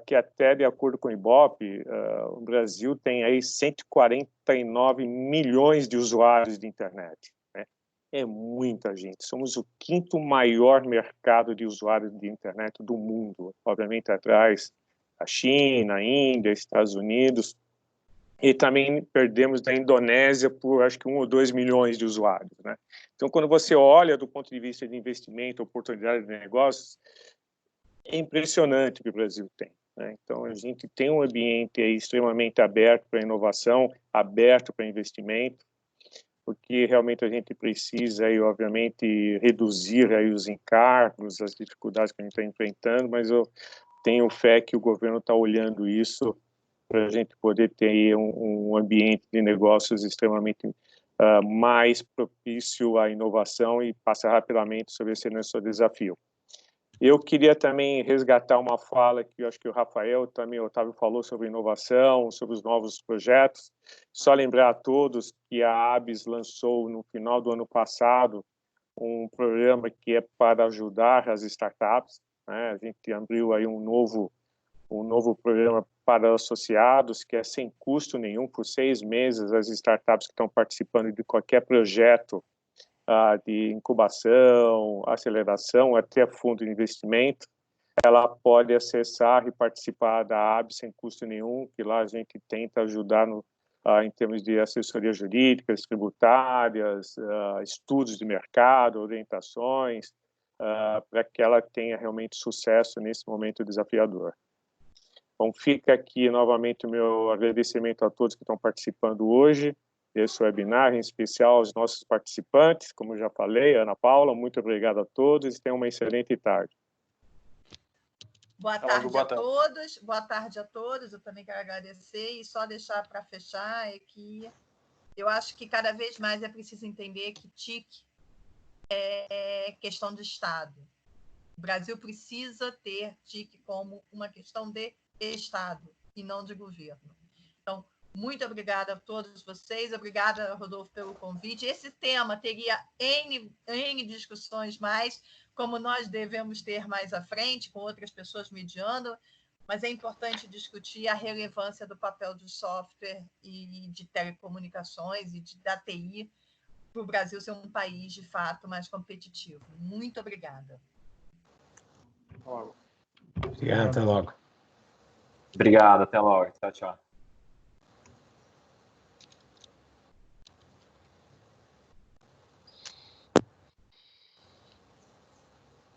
que até de acordo com o Ibope, o Brasil tem aí 149 milhões de usuários de internet, né? É muita gente. Somos o 5º maior mercado de usuários de internet do mundo, obviamente atrás da China, a Índia, Estados Unidos, e também perdemos da Indonésia por acho que 1 ou 2 milhões de usuários, né? Então, quando você olha do ponto de vista de investimento, oportunidade de negócios, é impressionante o que o Brasil tem, né? Então, a gente tem um ambiente aí extremamente aberto para inovação, aberto para investimento, porque realmente a gente precisa, aí, obviamente, reduzir aí os encargos, as dificuldades que a gente está enfrentando, mas eu tenho fé que o governo está olhando isso para a gente poder ter aí um ambiente de negócios extremamente mais propício à inovação e passar rapidamente sobre esse nosso desafio. Eu queria também resgatar uma fala que eu acho que o Rafael, também o Otávio falou sobre inovação, sobre os novos projetos. Só lembrar a todos que a ABS lançou no final do ano passado um programa que é para ajudar as startups, né? A gente abriu aí um novo programa para associados, que é sem custo nenhum, por 6 meses, as startups que estão participando de qualquer projeto de incubação, aceleração, até fundo de investimento, ela pode acessar e participar da AB sem custo nenhum, que lá a gente tenta ajudar em termos de assessoria jurídica, tributárias, estudos de mercado, orientações, para que ela tenha realmente sucesso nesse momento desafiador. Então, fica aqui novamente o meu agradecimento a todos que estão participando hoje desse webinar, em especial aos nossos participantes, como eu já falei, Ana Paula, muito obrigado a todos e tenham uma excelente tarde. Boa tarde a todos, boa tarde a todos, eu também quero agradecer e só deixar para fechar é que eu acho que cada vez mais é preciso entender que TIC é questão de Estado. O Brasil precisa ter TIC como uma questão de Estado e não de governo. Então, muito obrigada a todos vocês, obrigada, Rodolfo, pelo convite. Esse tema teria N discussões mais, como nós devemos ter mais à frente, com outras pessoas mediando, mas é importante discutir a relevância do papel do software e de telecomunicações e da TI para o Brasil ser um país, de fato, mais competitivo. Muito obrigada. Obrigado, até logo. Obrigado, até logo. Tchau, tchau.